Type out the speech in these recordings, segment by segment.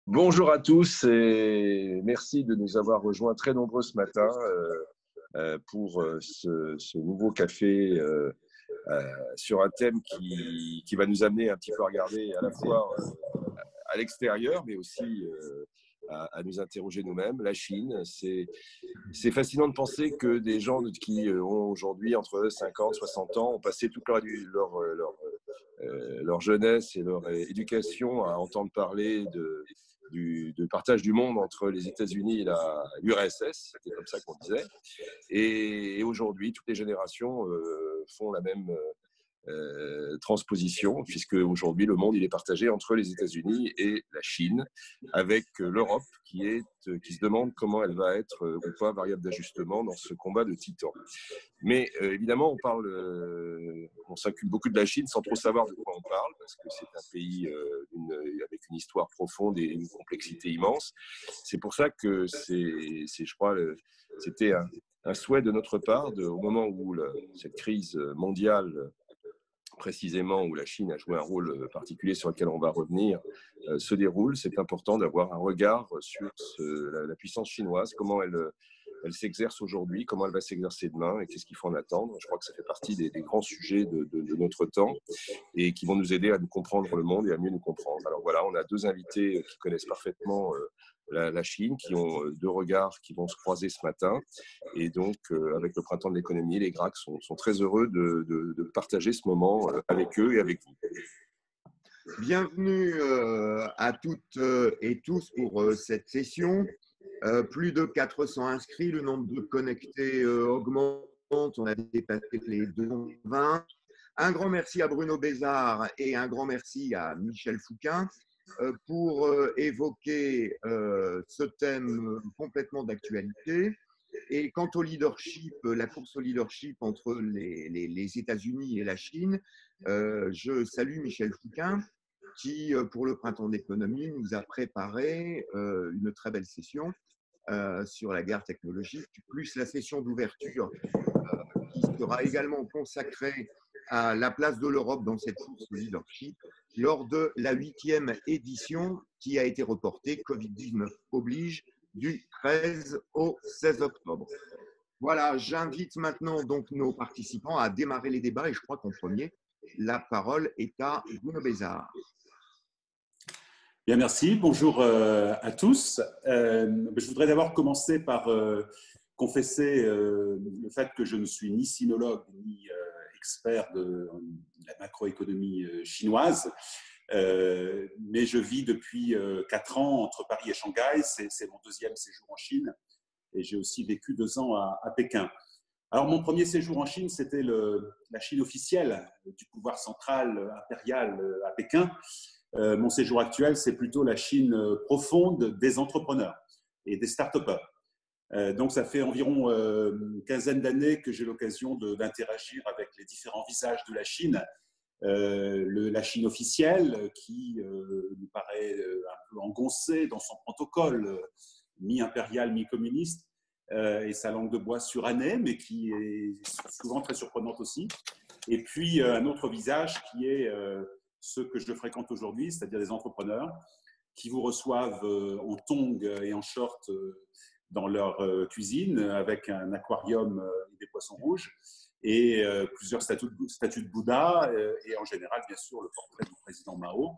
Bonjour à tous et merci de nous avoir rejoints très nombreux ce matin pour ce nouveau café sur un thème qui va nous amener un petit peu à regarder à la fois à l'extérieur, mais aussi à nous interroger nous-mêmes. La Chine, c'est fascinant de penser que des gens qui ont aujourd'hui entre 50 60 ans ont passé toute leur jeunesse et leur éducation à entendre parler de partage du monde entre les États-Unis et l'URSS, c'était comme ça qu'on disait. Et aujourd'hui, toutes les générations font la même transposition, puisque aujourd'hui le monde il est partagé entre les États-Unis et la Chine, avec l'Europe qui se demande comment elle va être ou pas variable d'ajustement dans ce combat de titans. Mais évidemment, on s'occupe beaucoup de la Chine sans trop savoir de quoi on parle, parce que c'est un pays avec une histoire profonde et une complexité immense. C'est pour ça que je crois, c'était un souhait de notre part, au moment où cette crise mondiale précisément où la Chine a joué un rôle particulier sur lequel on va revenir, se déroule. C'est important d'avoir un regard sur la puissance chinoise, comment elle s'exerce aujourd'hui, comment elle va s'exercer demain et qu'est-ce qu'il faut en attendre. Je crois que ça fait partie des grands sujets de notre temps et qui vont nous aider à nous comprendre le monde et à mieux nous comprendre. Alors voilà, on a deux invités qui connaissent parfaitement la Chine, qui ont deux regards qui vont se croiser ce matin. Et donc, avec le Printemps de l'économie, les GRAC sont très heureux de partager ce moment avec eux et avec vous. Bienvenue à toutes et tous pour cette session. Plus de 400 inscrits, le nombre de connectés augmente, on a dépassé les 220. Un grand merci à Bruno Bézard et un grand merci à Michel Fouquin pour évoquer ce thème complètement d'actualité. Et quant au leadership, la course au leadership entre les États-Unis et la Chine, je salue Michel Fouquin qui, pour le Printemps d'économie, nous a préparé une très belle session sur la guerre technologique, plus la session d'ouverture qui sera également consacrée à la place de l'Europe dans cette course au leadership lors de la 8e édition qui a été reportée, Covid-19 oblige, du 13 au 16 octobre. Voilà, j'invite maintenant donc nos participants à démarrer les débats et je crois qu'en premier, la parole est à Bruno Bézard. Bien, merci. Bonjour à tous. Je voudrais d'abord commencer par confesser le fait que je ne suis ni sinologue ni expert de la macroéconomie chinoise, mais je vis depuis 4 ans entre Paris et Shanghai. C'est mon deuxième séjour en Chine et j'ai aussi vécu 2 ans à Pékin. Alors, mon premier séjour en Chine, c'était la Chine officielle du pouvoir central impérial à Pékin. Mon séjour actuel, c'est plutôt la Chine profonde des entrepreneurs et des start-upers. Donc, ça fait environ une quinzaine d'années que j'ai l'occasion d'interagir avec les différents visages de la Chine. La Chine officielle, qui nous paraît un peu engoncée dans son protocole, mi-impérial, mi-communiste, et sa langue de bois surannée, mais qui est souvent très surprenante aussi. Et puis, un autre visage qui est ceux que je fréquente aujourd'hui, c'est-à-dire des entrepreneurs qui vous reçoivent en tongs et en short dans leur cuisine avec un aquarium et des poissons rouges et plusieurs statues de Bouddha et en général, bien sûr, le portrait du président Mao.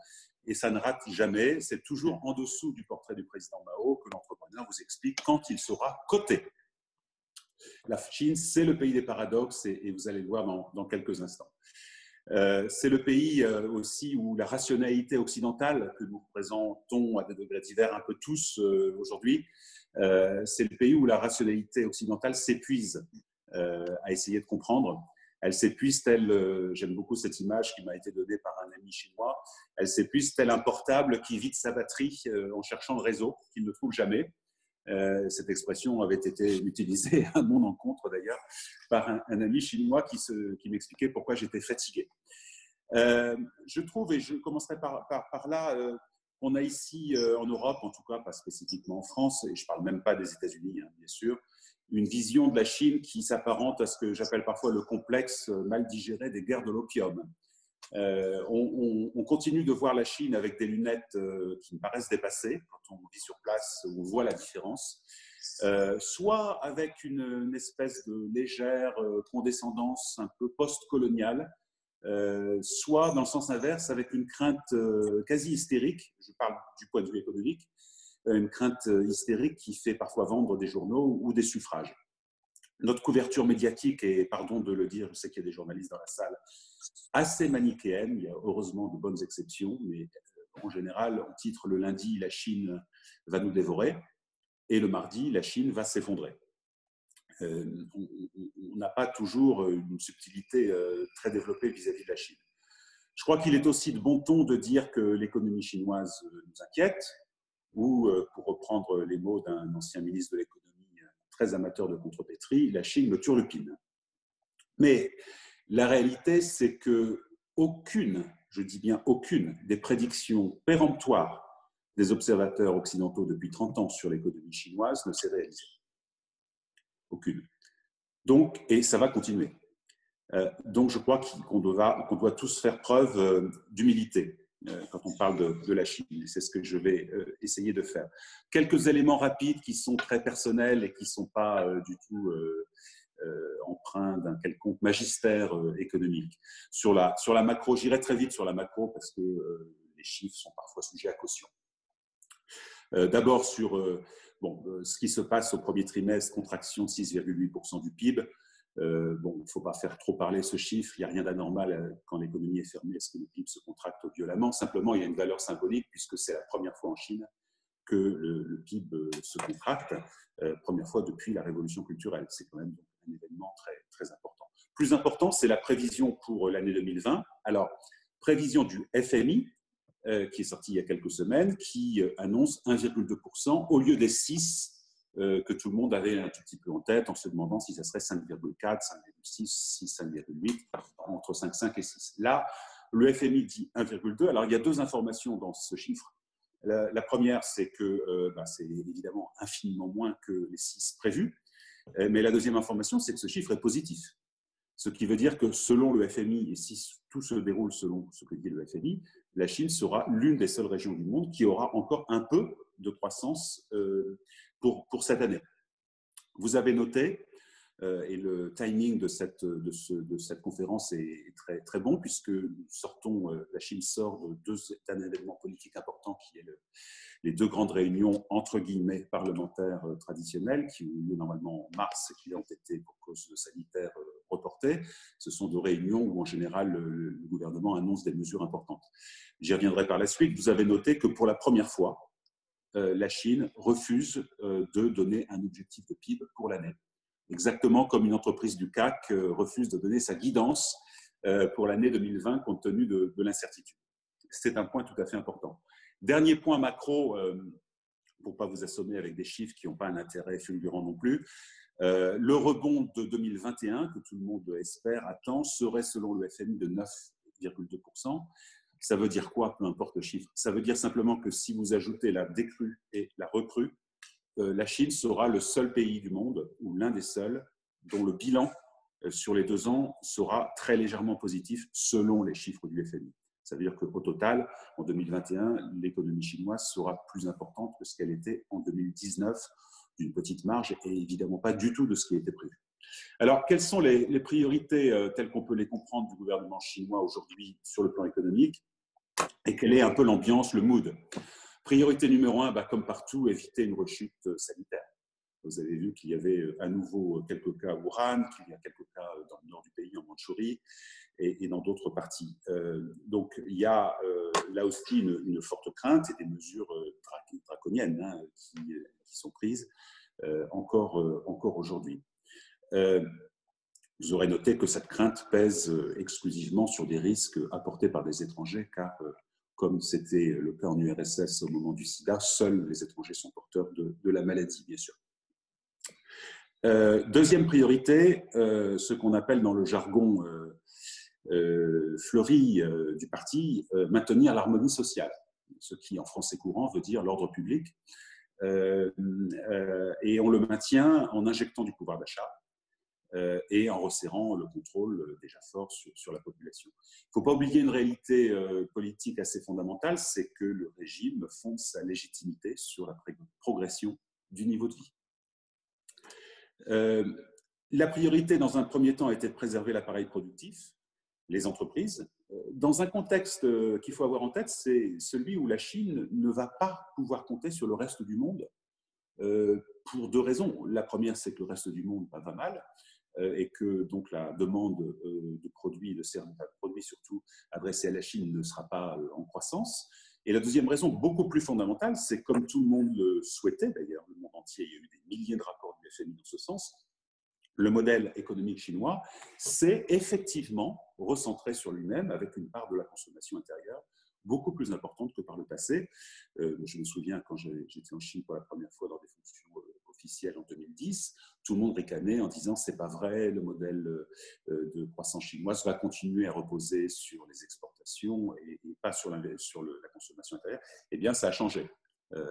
Et ça ne rate jamais, c'est toujours en dessous du portrait du président Mao que l'entrepreneur vous explique quand il sera coté. La Chine, c'est le pays des paradoxes et vous allez le voir dans quelques instants. C'est le pays aussi où la rationalité occidentale, que nous présentons à des degrés divers un peu tous aujourd'hui, c'est le pays où la rationalité occidentale s'épuise à essayer de comprendre. Elle s'épuise telle, j'aime beaucoup cette image qui m'a été donnée par un ami chinois, elle s'épuise tel un portable qui vide sa batterie en cherchant le réseau qu'il ne trouve jamais. Cette expression avait été utilisée à mon encontre d'ailleurs par un ami chinois qui m'expliquait pourquoi j'étais fatigué. Je trouve, et je commencerai par là, qu'on a ici en Europe, en tout cas pas spécifiquement en France, et je ne parle même pas des États-Unis, hein, bien sûr, une vision de la Chine qui s'apparente à ce que j'appelle parfois le complexe mal digéré des guerres de l'opium. On continue de voir la Chine avec des lunettes qui me paraissent dépassées quand on vit sur place, où on voit la différence. Soit avec une espèce de légère condescendance un peu post-coloniale, soit dans le sens inverse avec une crainte quasi hystérique, je parle du point de vue économique, une crainte hystérique qui fait parfois vendre des journaux ou des suffrages. Notre couverture médiatique est, pardon de le dire, je sais qu'il y a des journalistes dans la salle, assez manichéenne. Il y a heureusement de bonnes exceptions, mais en général, on titre le lundi « La Chine va nous dévorer » et le mardi « La Chine va s'effondrer ». On n'a pas toujours une subtilité très développée vis-à-vis de la Chine. Je crois qu'il est aussi de bon ton de dire que l'économie chinoise nous inquiète, ou, pour reprendre les mots d'un ancien ministre de l'économie très amateur de contrepétrie, la Chine me turlupine. Mais la réalité, c'est que aucune, je dis bien aucune, des prédictions péremptoires des observateurs occidentaux depuis 30 ans sur l'économie chinoise ne s'est réalisée. Aucune. Donc, et ça va continuer. Donc, je crois qu'on doit tous faire preuve d'humilité quand on parle de la Chine. Et c'est ce que je vais essayer de faire. Quelques éléments rapides qui sont très personnels et qui ne sont pas du tout empreints d'un quelconque magistère économique. Sur la macro, j'irai très vite sur la macro parce que les chiffres sont parfois sujets à caution. D'abord sur ce qui se passe au premier trimestre, contraction de 6,8% du PIB. Il ne faut pas faire trop parler ce chiffre, il n'y a rien d'anormal quand l'économie est fermée, est-ce que le PIB se contracte violemment. Simplement, il y a une valeur symbolique puisque c'est la première fois en Chine que le PIB se contracte, première fois depuis la révolution culturelle. C'est quand même un événement très, très important. Plus important, c'est la prévision pour l'année 2020. Alors, prévision du FMI, qui est sorti il y a quelques semaines, qui annonce 1,2% au lieu des 6% que tout le monde avait un tout petit peu en tête, en se demandant si ça serait 5,4, 5,6, 6, 5,8, entre 5,5 et 6. Là, le FMI dit 1,2. Alors, il y a deux informations dans ce chiffre. La première, c'est que c'est évidemment infiniment moins que les 6 prévus. Mais la deuxième information, c'est que ce chiffre est positif. Ce qui veut dire que selon le FMI, et si tout se déroule selon ce que dit le FMI, la Chine sera l'une des seules régions du monde qui aura encore un peu de croissance pour cette année. Vous avez noté, et le timing de cette conférence est très, très bon, puisque la Chine sort d'un événement politique important qui est les deux grandes réunions entre guillemets parlementaires traditionnelles qui ont eu lieu normalement en mars et qui ont été pour cause sanitaire reportées. Ce sont deux réunions où en général le gouvernement annonce des mesures importantes. J'y reviendrai par la suite. Vous avez noté que pour la première fois, la Chine refuse de donner un objectif de PIB pour l'année. Exactement comme une entreprise du CAC refuse de donner sa guidance pour l'année 2020 compte tenu de l'incertitude. C'est un point tout à fait important. Dernier point macro, pour ne pas vous assommer avec des chiffres qui n'ont pas un intérêt fulgurant non plus, le rebond de 2021, que tout le monde espère, attend, serait selon le FMI de 9,2%. Ça veut dire quoi, peu importe le chiffre? Ça veut dire simplement que si vous ajoutez la décrue et la recrue, la Chine sera le seul pays du monde, ou l'un des seuls, dont le bilan sur les 2 ans sera très légèrement positif selon les chiffres du FMI. Ça veut dire qu'au total, en 2021, l'économie chinoise sera plus importante que ce qu'elle était en 2019, d'une petite marge, et évidemment pas du tout de ce qui était prévu. Alors, quelles sont les priorités telles qu'on peut les comprendre du gouvernement chinois aujourd'hui sur le plan économique, et quelle est un peu l'ambiance, le mood? Priorité numéro 1, comme partout, éviter une rechute sanitaire. Vous avez vu qu'il y avait à nouveau quelques cas à Wuhan, qu'il y a quelques cas dans le nord du pays, en Mandchourie, et dans d'autres parties. Donc, il y a là aussi une forte crainte et des mesures draconiennes qui sont prises encore aujourd'hui. Vous aurez noté que cette crainte pèse exclusivement sur des risques apportés par des étrangers, car comme c'était le cas en URSS au moment du sida, seuls les étrangers sont porteurs de la maladie, bien sûr. Deuxième priorité, ce qu'on appelle dans le jargon fleuri du parti, maintenir l'harmonie sociale, ce qui en français courant veut dire l'ordre public, et on le maintient en injectant du pouvoir d'achat, et en resserrant le contrôle déjà fort sur la population. Il ne faut pas oublier une réalité politique assez fondamentale, c'est que le régime fonde sa légitimité sur la progression du niveau de vie. La priorité, dans un premier temps, était de préserver l'appareil productif, les entreprises, dans un contexte qu'il faut avoir en tête, c'est celui où la Chine ne va pas pouvoir compter sur le reste du monde pour deux raisons. La première, c'est que le reste du monde va mal et que donc la demande de produits, de produits surtout adressés à la Chine ne sera pas en croissance. Et la deuxième raison, beaucoup plus fondamentale, c'est comme tout le monde le souhaitait, d'ailleurs, le monde entier, il y a eu des milliers de rapports du FMI dans ce sens, le modèle économique chinois s'est effectivement recentré sur lui-même avec une part de la consommation intérieure beaucoup plus importante que par le passé. Je me souviens quand j'étais en Chine pour la première fois dans des fonctions officielles en 2010, tout le monde ricanait en disant c'est pas vrai, le modèle de croissance chinoise va continuer à reposer sur les exportations et pas sur la consommation intérieure. Eh bien, ça a changé.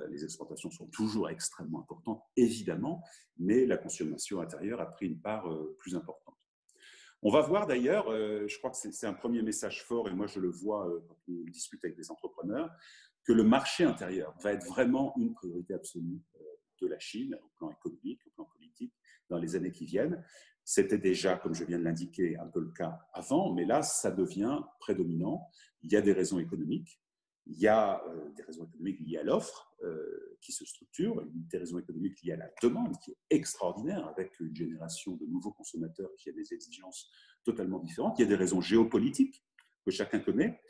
Les exportations sont toujours extrêmement importantes, évidemment, mais la consommation intérieure a pris une part plus importante. On va voir d'ailleurs, je crois que c'est un premier message fort, et moi je le vois quand on discute avec des entrepreneurs, que le marché intérieur va être vraiment une priorité absolue de la Chine, au plan économique, au plan politique, dans les années qui viennent. C'était déjà, comme je viens de l'indiquer, un peu le cas avant, mais là, ça devient prédominant. Il y a des raisons économiques. Il y a des raisons économiques liées à l'offre qui se structure, des raisons économiques liées à la demande qui est extraordinaire avec une génération de nouveaux consommateurs qui a des exigences totalement différentes. Il y a des raisons géopolitiques que chacun connaît.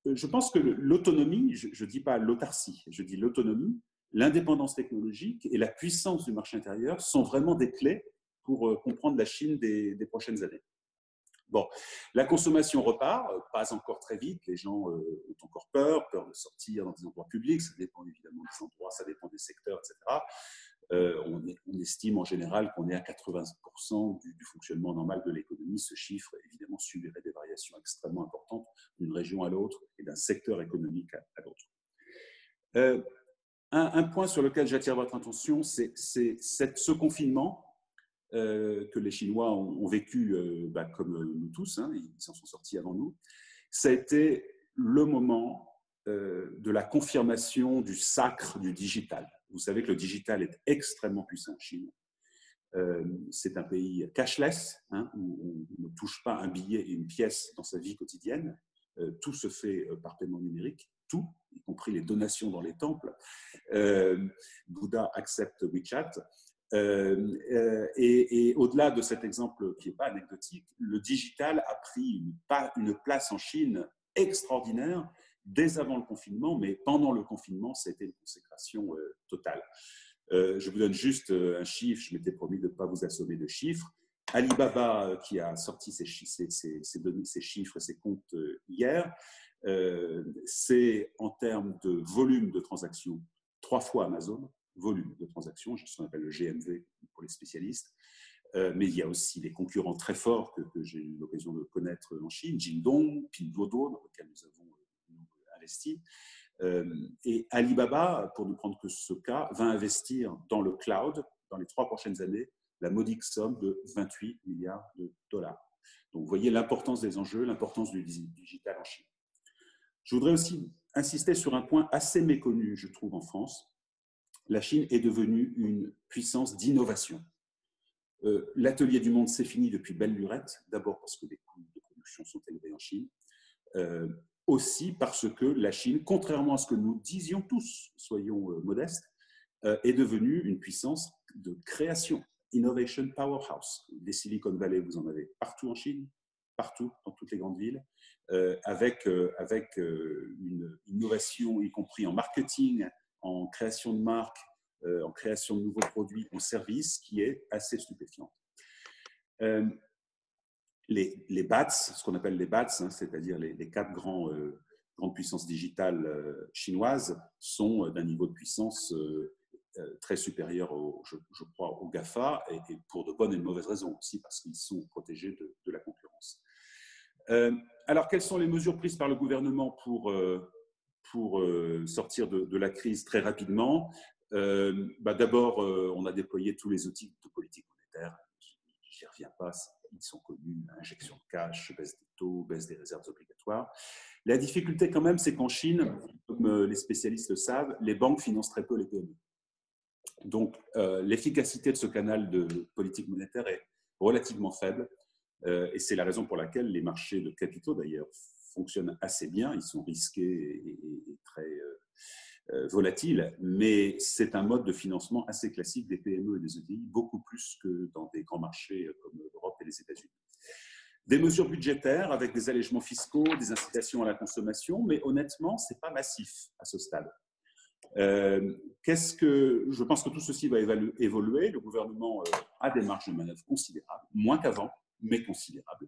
Je pense que l'autonomie, je ne dis pas l'autarcie, je dis l'autonomie, l'indépendance technologique et la puissance du marché intérieur sont vraiment des clés pour comprendre la Chine des prochaines années. Bon, la consommation repart, pas encore très vite, les gens ont encore peur de sortir dans des endroits publics, ça dépend évidemment des endroits, ça dépend des secteurs, etc. On estime en général qu'on est à 80% du fonctionnement normal de l'économie. Ce chiffre, évidemment, subirait des variations extrêmement importantes d'une région à l'autre et d'un secteur économique à l'autre. Un point sur lequel j'attire votre attention, c'est ce confinement que les Chinois ont vécu comme nous tous, hein, ils s'en sont sortis avant nous. Ça a été le moment de la confirmation du sacre du digital. Vous savez que le digital est extrêmement puissant en Chine. C'est un pays cashless, hein, où on ne touche pas un billet et une pièce dans sa vie quotidienne. Tout se fait par paiement numérique, tout, y compris les donations dans les temples. Bouddha accepte WeChat. Et au-delà de cet exemple qui n'est pas anecdotique, le digital a pris une place en Chine extraordinaire dès avant le confinement, mais pendant le confinement, ça a été une consécration totale. Je vous donne juste un chiffre, je m'étais promis de ne pas vous assommer de chiffres. Alibaba, qui a sorti ses chiffres et ses comptes hier, c'est en termes de volume de transactions 3 fois Amazon, volume de transactions, ce qu'on appelle le GMV pour les spécialistes. Mais il y a aussi des concurrents très forts que j'ai eu l'occasion de connaître en Chine, Jingdong, Pinduoduo, dans lequel nous avons investi. Et Alibaba, pour ne prendre que ce cas, va investir dans le cloud dans les 3 prochaines années la modique somme de 28 milliards de dollars. Donc vous voyez l'importance des enjeux, l'importance du digital en Chine. Je voudrais aussi insister sur un point assez méconnu, je trouve, en France. La Chine est devenue une puissance d'innovation. L'atelier du monde, c'est fini depuis belle lurette, d'abord parce que les coûts de production sont élevés en Chine, aussi parce que la Chine, contrairement à ce que nous disions tous, soyons modestes, est devenue une puissance de création, innovation powerhouse. Les Silicon Valley, vous en avez partout en Chine, partout, dans toutes les grandes villes, avec une innovation, y compris en marketing, en création de marques, en création de nouveaux produits, en services, qui est assez stupéfiante. Les BATS, ce qu'on appelle les BATS, hein, c'est-à-dire les 4 grandes puissances digitales chinoises, sont d'un niveau de puissance très supérieur, je crois, aux GAFA, et pour de bonnes et de mauvaises raisons aussi, parce qu'ils sont protégés de la concurrence. Alors, quelles sont les mesures prises par le gouvernement pour sortir de la crise très rapidement? D'abord, on a déployé tous les outils de politique monétaire. Je n'y reviens face, ils sont connus, injection de cash, baisse des taux, baisse des réserves obligatoires. La difficulté quand même, c'est qu'en Chine, comme les spécialistes le savent, les banques financent très peu les PME. Donc, l'efficacité de ce canal de politique monétaire est relativement faible. Et c'est la raison pour laquelle les marchés de capitaux, d'ailleurs, fonctionnent assez bien. Ils sont risqués et très volatiles, mais c'est un mode de financement assez classique des PME et des ETI, beaucoup plus que dans des grands marchés comme l'Europe et les États-Unis. Des mesures budgétaires avec des allègements fiscaux, des incitations à la consommation, mais honnêtement, ce n'est pas massif à ce stade. Je pense que tout ceci va évoluer. Le gouvernement a des marges de manœuvre considérables, moins qu'avant, mais considérables,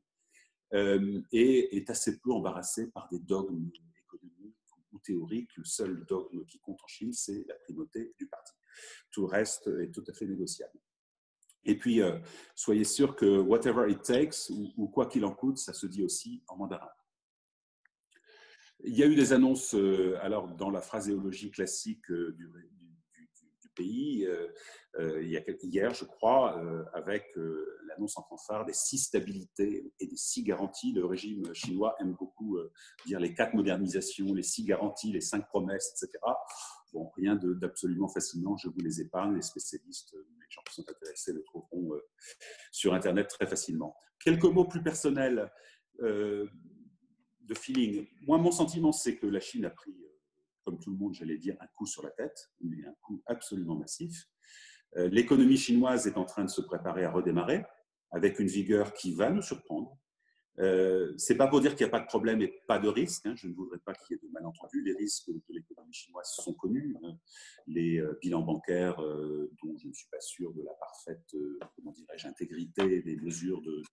et est assez peu embarrassé par des dogmes économiques ou théoriques. Le seul dogme qui compte en Chine, c'est la primauté du parti. Tout le reste est tout à fait négociable. Et puis, soyez sûr que whatever it takes, ou quoi qu'il en coûte, ça se dit aussi en mandarin. Il y a eu des annonces, alors dans la phraséologie classique du pays, hier, je crois, avec l'annonce en fanfare des 6 stabilités et des 6 garanties. Le régime chinois aime beaucoup dire les 4 modernisations, les 6 garanties, les 5 promesses, etc. Bon, rien d'absolument fascinant, je vous les épargne. Les spécialistes, les gens qui sont intéressés le trouveront sur Internet très facilement. Quelques mots plus personnels de feeling. Moi, mon sentiment, c'est que la Chine a pris, comme tout le monde, j'allais dire, un coup sur la tête, mais un coup absolument massif. L'économie chinoise est en train de se préparer à redémarrer avec une vigueur qui va nous surprendre. C'est pas pour dire qu'il n'y a pas de problème et pas de risque. Je ne voudrais pas qu'il y ait de malentendus. Les risques de l'économie chinoise sont connus. Les bilans bancaires, dont je ne suis pas sûr de la parfaite, comment dirais-je, intégrité, des mesures de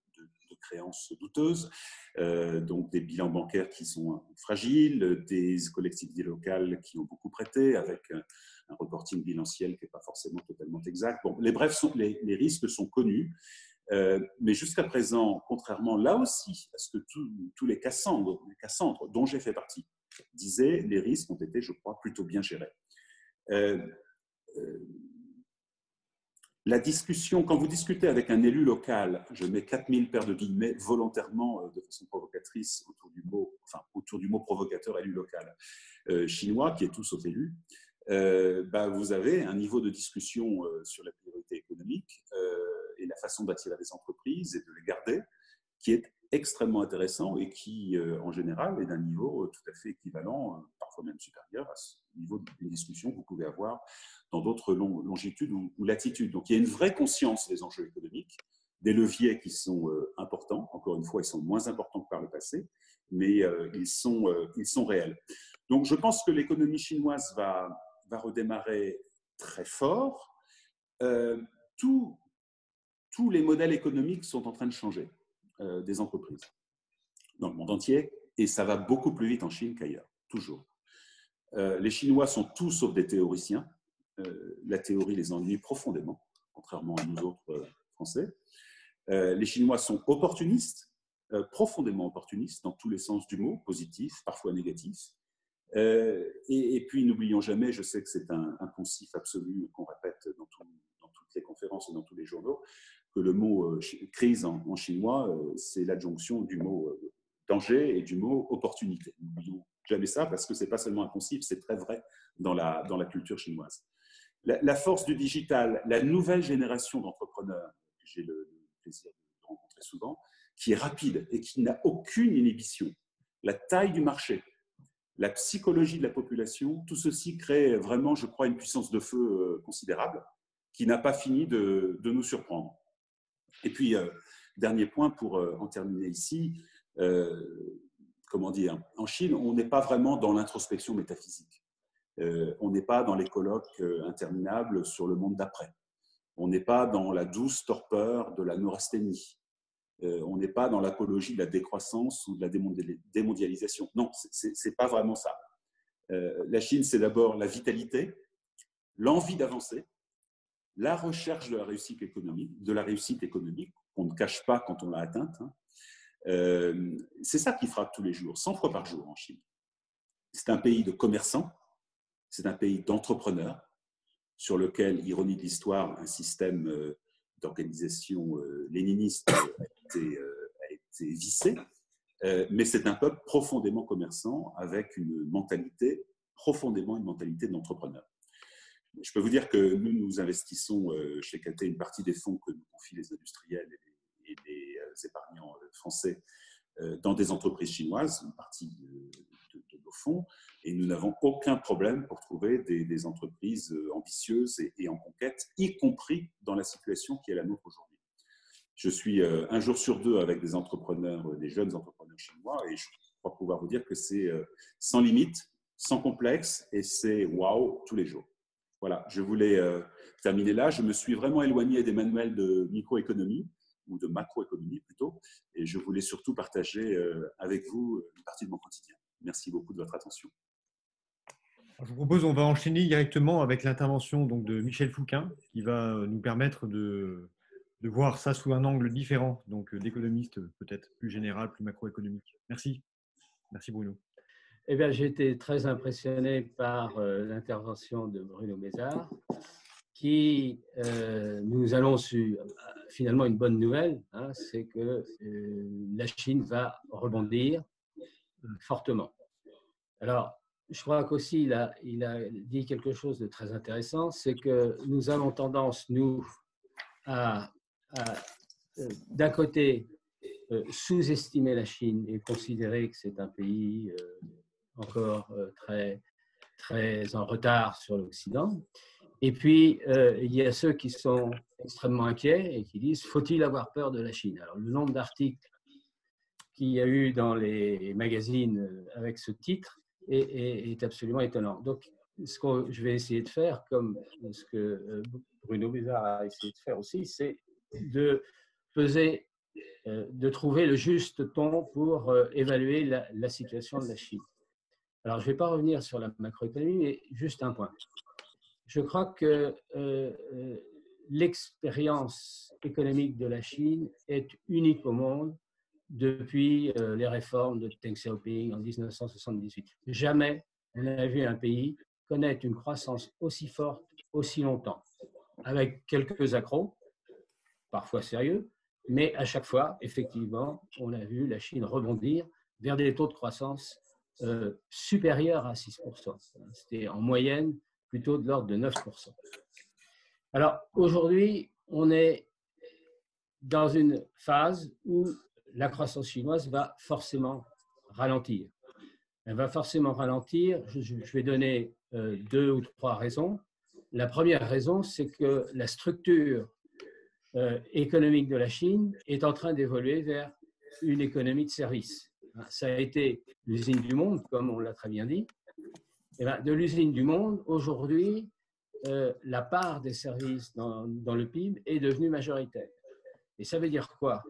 créances douteuses, donc des bilans bancaires qui sont fragiles, des collectivités locales qui ont beaucoup prêté, avec un reporting bilanciel qui n'est pas forcément totalement exact. Bon, bref, les risques sont connus. Mais jusqu'à présent, contrairement là aussi à ce que tous les Cassandres, dont j'ai fait partie, disaient, les risques ont été, je crois, plutôt bien gérés. La discussion, quand vous discutez avec un élu local, je mets 4000 paires de guillemets volontairement de façon provocatrice autour du mot provocateur élu local chinois, qui est tout sauf élu, vous avez un niveau de discussion sur la priorité économique et la façon d'attirer les entreprises et de les garder, qui est extrêmement intéressant et qui, en général, est d'un niveau tout à fait équivalent, parfois même supérieur à ce niveau de discussion que vous pouvez avoir dans d'autres longitudes ou latitudes. Donc, il y a une vraie conscience des enjeux économiques, des leviers qui sont importants. Encore une fois, ils sont moins importants que par le passé, mais ils sont réels. Donc, je pense que l'économie chinoise va redémarrer très fort. Tous les modèles économiques sont en train de changer des entreprises dans le monde entier, et ça va beaucoup plus vite en Chine qu'ailleurs, toujours. Les Chinois sont tous sauf des théoriciens. La théorie les ennuie profondément, contrairement à nous autres Français. Les Chinois sont opportunistes, profondément opportunistes, dans tous les sens du mot, positifs, parfois négatifs. Et puis, n'oublions jamais, je sais que c'est un poncif absolu qu'on répète dans toutes les conférences et dans tous les journaux, que le mot crise en chinois, c'est l'adjonction du mot danger et du mot opportunité. N'oublions jamais ça, parce que ce n'est pas seulement un poncif, c'est très vrai dans la culture chinoise. La force du digital, la nouvelle génération d'entrepreneurs, que j'ai le plaisir de rencontrer souvent, qui est rapide et qui n'a aucune inhibition, la taille du marché, la psychologie de la population, tout ceci crée vraiment, je crois, une puissance de feu considérable qui n'a pas fini de nous surprendre. Et puis, dernier point pour en terminer ici, comment dire, en Chine, on n'est pas vraiment dans l'introspection métaphysique. On n'est pas dans les colloques interminables sur le monde d'après. On n'est pas dans la douce torpeur de la neurasthénie. On n'est pas dans l'apologie de la décroissance ou de la démondialisation. Non, ce n'est pas vraiment ça. La Chine, c'est d'abord la vitalité, l'envie d'avancer, la recherche de la réussite économique qu'on ne cache pas quand on l'a atteinte. C'est ça qui frappe tous les jours, 100 fois par jour en Chine. C'est un pays de commerçants, c'est un pays d'entrepreneurs, sur lequel, ironie de l'histoire, un système d'organisation léniniste a été vissé, mais c'est un peuple profondément commerçant avec une mentalité d'entrepreneur. Je peux vous dire que nous investissons chez KT une partie des fonds que nous confient les industriels et les épargnants français dans des entreprises chinoises, une partie de nos fonds, et nous n'avons aucun problème pour trouver des entreprises ambitieuses et en conquête, y compris dans la situation qui est la nôtre aujourd'hui. Je suis un jour sur deux avec des entrepreneurs, des jeunes entrepreneurs chinois, et je crois pouvoir vous dire que c'est sans limite, sans complexe, et c'est waouh tous les jours. Voilà, je voulais terminer là. Je me suis vraiment éloigné des manuels de microéconomie, ou de macroéconomie plutôt, et je voulais surtout partager avec vous une partie de mon quotidien. Merci beaucoup de votre attention. Je vous propose, on va enchaîner directement avec l'intervention donc de Michel Fouquin, qui va nous permettre de voir ça sous un angle différent, donc d'économiste peut-être plus général, plus macroéconomique. Merci. Merci Bruno. Eh bien, j'ai été très impressionné par l'intervention de Bruno Mézard, qui nous annonce finalement une bonne nouvelle, hein, c'est que la Chine va rebondir fortement. Alors, je crois qu'aussi, il a dit quelque chose de très intéressant, c'est que nous avons tendance, nous, à d'un côté, sous-estimer la Chine et considérer que c'est un pays encore très, très en retard sur l'Occident. Et puis, il y a ceux qui sont extrêmement inquiets et qui disent « faut-il avoir peur de la Chine ?» Alors, le nombre d'articles qu'il y a eu dans les magazines avec ce titre est absolument étonnant. Donc, ce que je vais essayer de faire, comme ce que Bruno Mézard a essayé de faire aussi, c'est de peser, de trouver le juste ton pour évaluer la situation de la Chine. Alors, je ne vais pas revenir sur la macroéconomie, mais juste un point. Je crois que l'expérience économique de la Chine est unique au monde depuis les réformes de Deng Xiaoping en 1978. Jamais on n'a vu un pays connaître une croissance aussi forte, aussi longtemps, avec quelques accros, parfois sérieux, mais à chaque fois, effectivement, on a vu la Chine rebondir vers des taux de croissance supérieurs à 6%. C'était en moyenne plutôt de l'ordre de 9%. Alors aujourd'hui, on est dans une phase où la croissance chinoise va forcément ralentir. Elle va forcément ralentir. Je vais donner 2 ou 3 raisons. La première raison, c'est que la structure économique de la Chine est en train d'évoluer vers une économie de services. Ça a été l'usine du monde, comme on l'a très bien dit. Et bien, de l'usine du monde, aujourd'hui, la part des services dans le PIB est devenue majoritaire. Et ça veut dire quoi?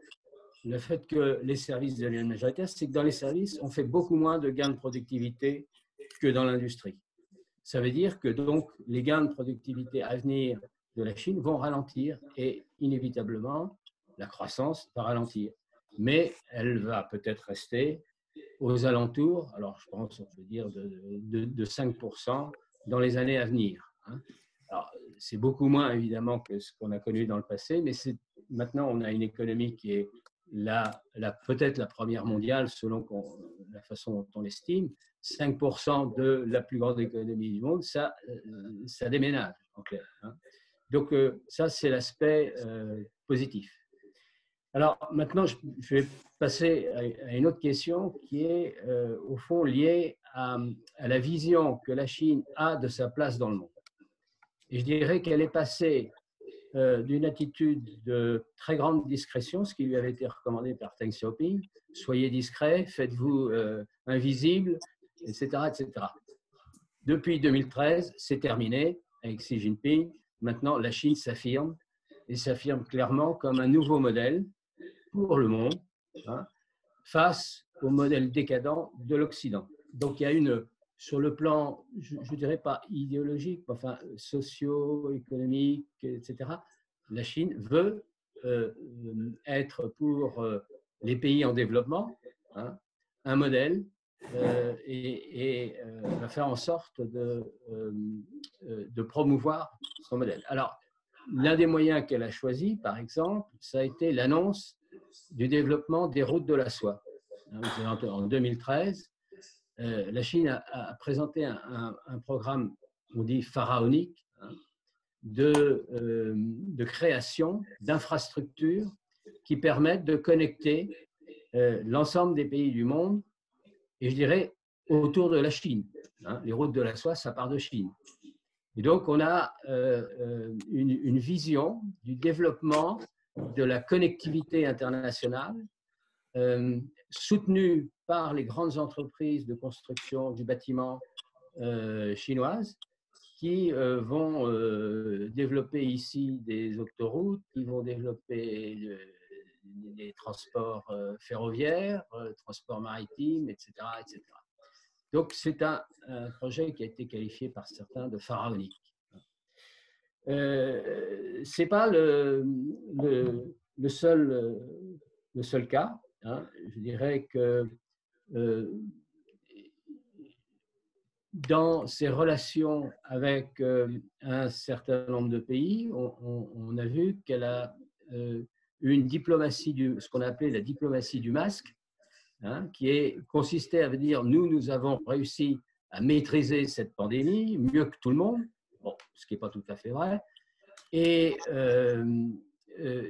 Le fait que les services deviennent majoritaires, c'est que dans les services, on fait beaucoup moins de gains de productivité que dans l'industrie. Ça veut dire que donc les gains de productivité à venir de la Chine vont ralentir et inévitablement, la croissance va ralentir. Mais elle va peut-être rester aux alentours, alors je pense, on peut dire, de 5% dans les années à venir. Alors, c'est beaucoup moins, évidemment, que ce qu'on a connu dans le passé, mais maintenant, on a une économie qui est peut-être la première mondiale, selon la façon dont on l'estime. 5% de la plus grande économie du monde, ça déménage, en clair. Donc, ça, c'est l'aspect positif. Alors, maintenant, je vais passer à une autre question qui est, au fond, liée à la vision que la Chine a de sa place dans le monde. Et je dirais qu'elle est passée d'une attitude de très grande discrétion, ce qui lui avait été recommandé par Deng Xiaoping, soyez discret, faites-vous invisible, etc., etc. Depuis 2013, c'est terminé avec Xi Jinping. Maintenant, la Chine s'affirme, et s'affirme clairement comme un nouveau modèle pour le monde, face au modèle décadent de l'Occident. Donc, il y a sur le plan, je ne dirais pas idéologique, enfin socio-économique, etc., la Chine veut être pour les pays en développement un modèle et va faire en sorte de promouvoir son modèle. Alors, l'un des moyens qu'elle a choisi, par exemple, ça a été l'annonce du développement des routes de la soie. En 2013, la Chine a présenté un programme, on dit pharaonique, de création d'infrastructures qui permettent de connecter l'ensemble des pays du monde, et je dirais autour de la Chine. Les routes de la soie, ça part de Chine. Et donc, on a une vision du développement de la connectivité internationale soutenue par les grandes entreprises de construction du bâtiment chinoises qui vont développer ici des autoroutes, qui vont développer des transports ferroviaires, transports maritimes, etc., etc. Donc, c'est un projet qui a été qualifié par certains de pharaonique. Ce n'est pas le seul cas. Je dirais que dans ses relations avec un certain nombre de pays, on a vu qu'elle a une diplomatie, ce qu'on a appelé la diplomatie du masque, qui consistait à dire nous avons réussi à maîtriser cette pandémie mieux que tout le monde, bon, ce qui n'est pas tout à fait vrai, et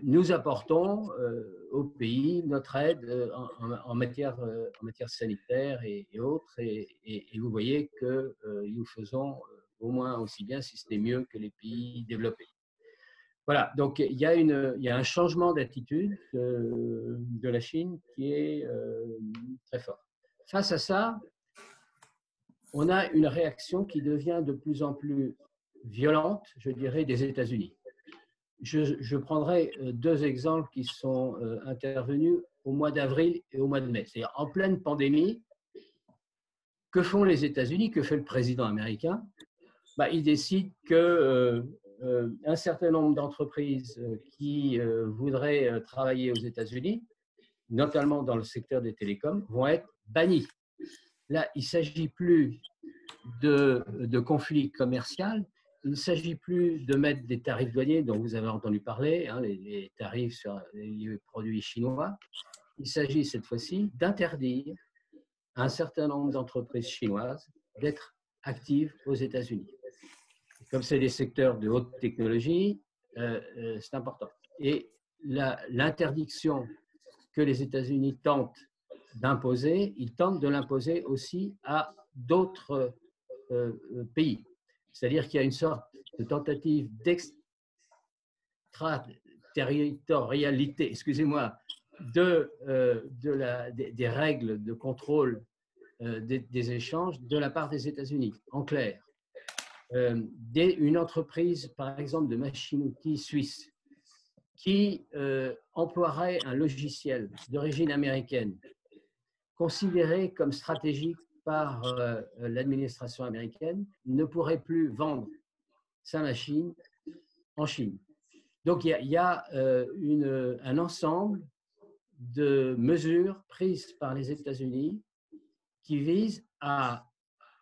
nous apportons au pays notre aide en matière sanitaire et autres, et vous voyez que nous faisons au moins aussi bien, si ce n'est mieux, que les pays développés. Voilà, donc il y a un changement d'attitude de la Chine qui est très fort. Face à ça, on a une réaction qui devient de plus en plus violente, je dirais, des États-Unis. Je prendrai deux exemples qui sont intervenus au mois d'avril et au mois de mai. C'est-à-dire en pleine pandémie, que font les États-Unis, que fait le président américain? Il décide que un certain nombre d'entreprises qui voudraient travailler aux États-Unis, notamment dans le secteur des télécoms, vont être bannies. Là, il ne s'agit plus de conflit commercial, il ne s'agit plus de mettre des tarifs douaniers dont vous avez entendu parler, les tarifs sur les produits chinois. Il s'agit cette fois-ci d'interdire à un certain nombre d'entreprises chinoises d'être actives aux États-Unis. Comme c'est des secteurs de haute technologie, c'est important. Et l'interdiction que les États-Unis tentent d'imposer, ils tentent de l'imposer aussi à d'autres pays. C'est-à-dire qu'il y a une sorte de tentative d'extraterritorialité, excusez-moi, des règles de contrôle des échanges de la part des États-Unis. En clair, une entreprise, par exemple, de machines-outils suisse, qui emploierait un logiciel d'origine américaine, considéré comme stratégique par l'administration américaine, ne pourrait plus vendre sa machine en Chine. Donc, il y a un ensemble de mesures prises par les États-Unis qui visent à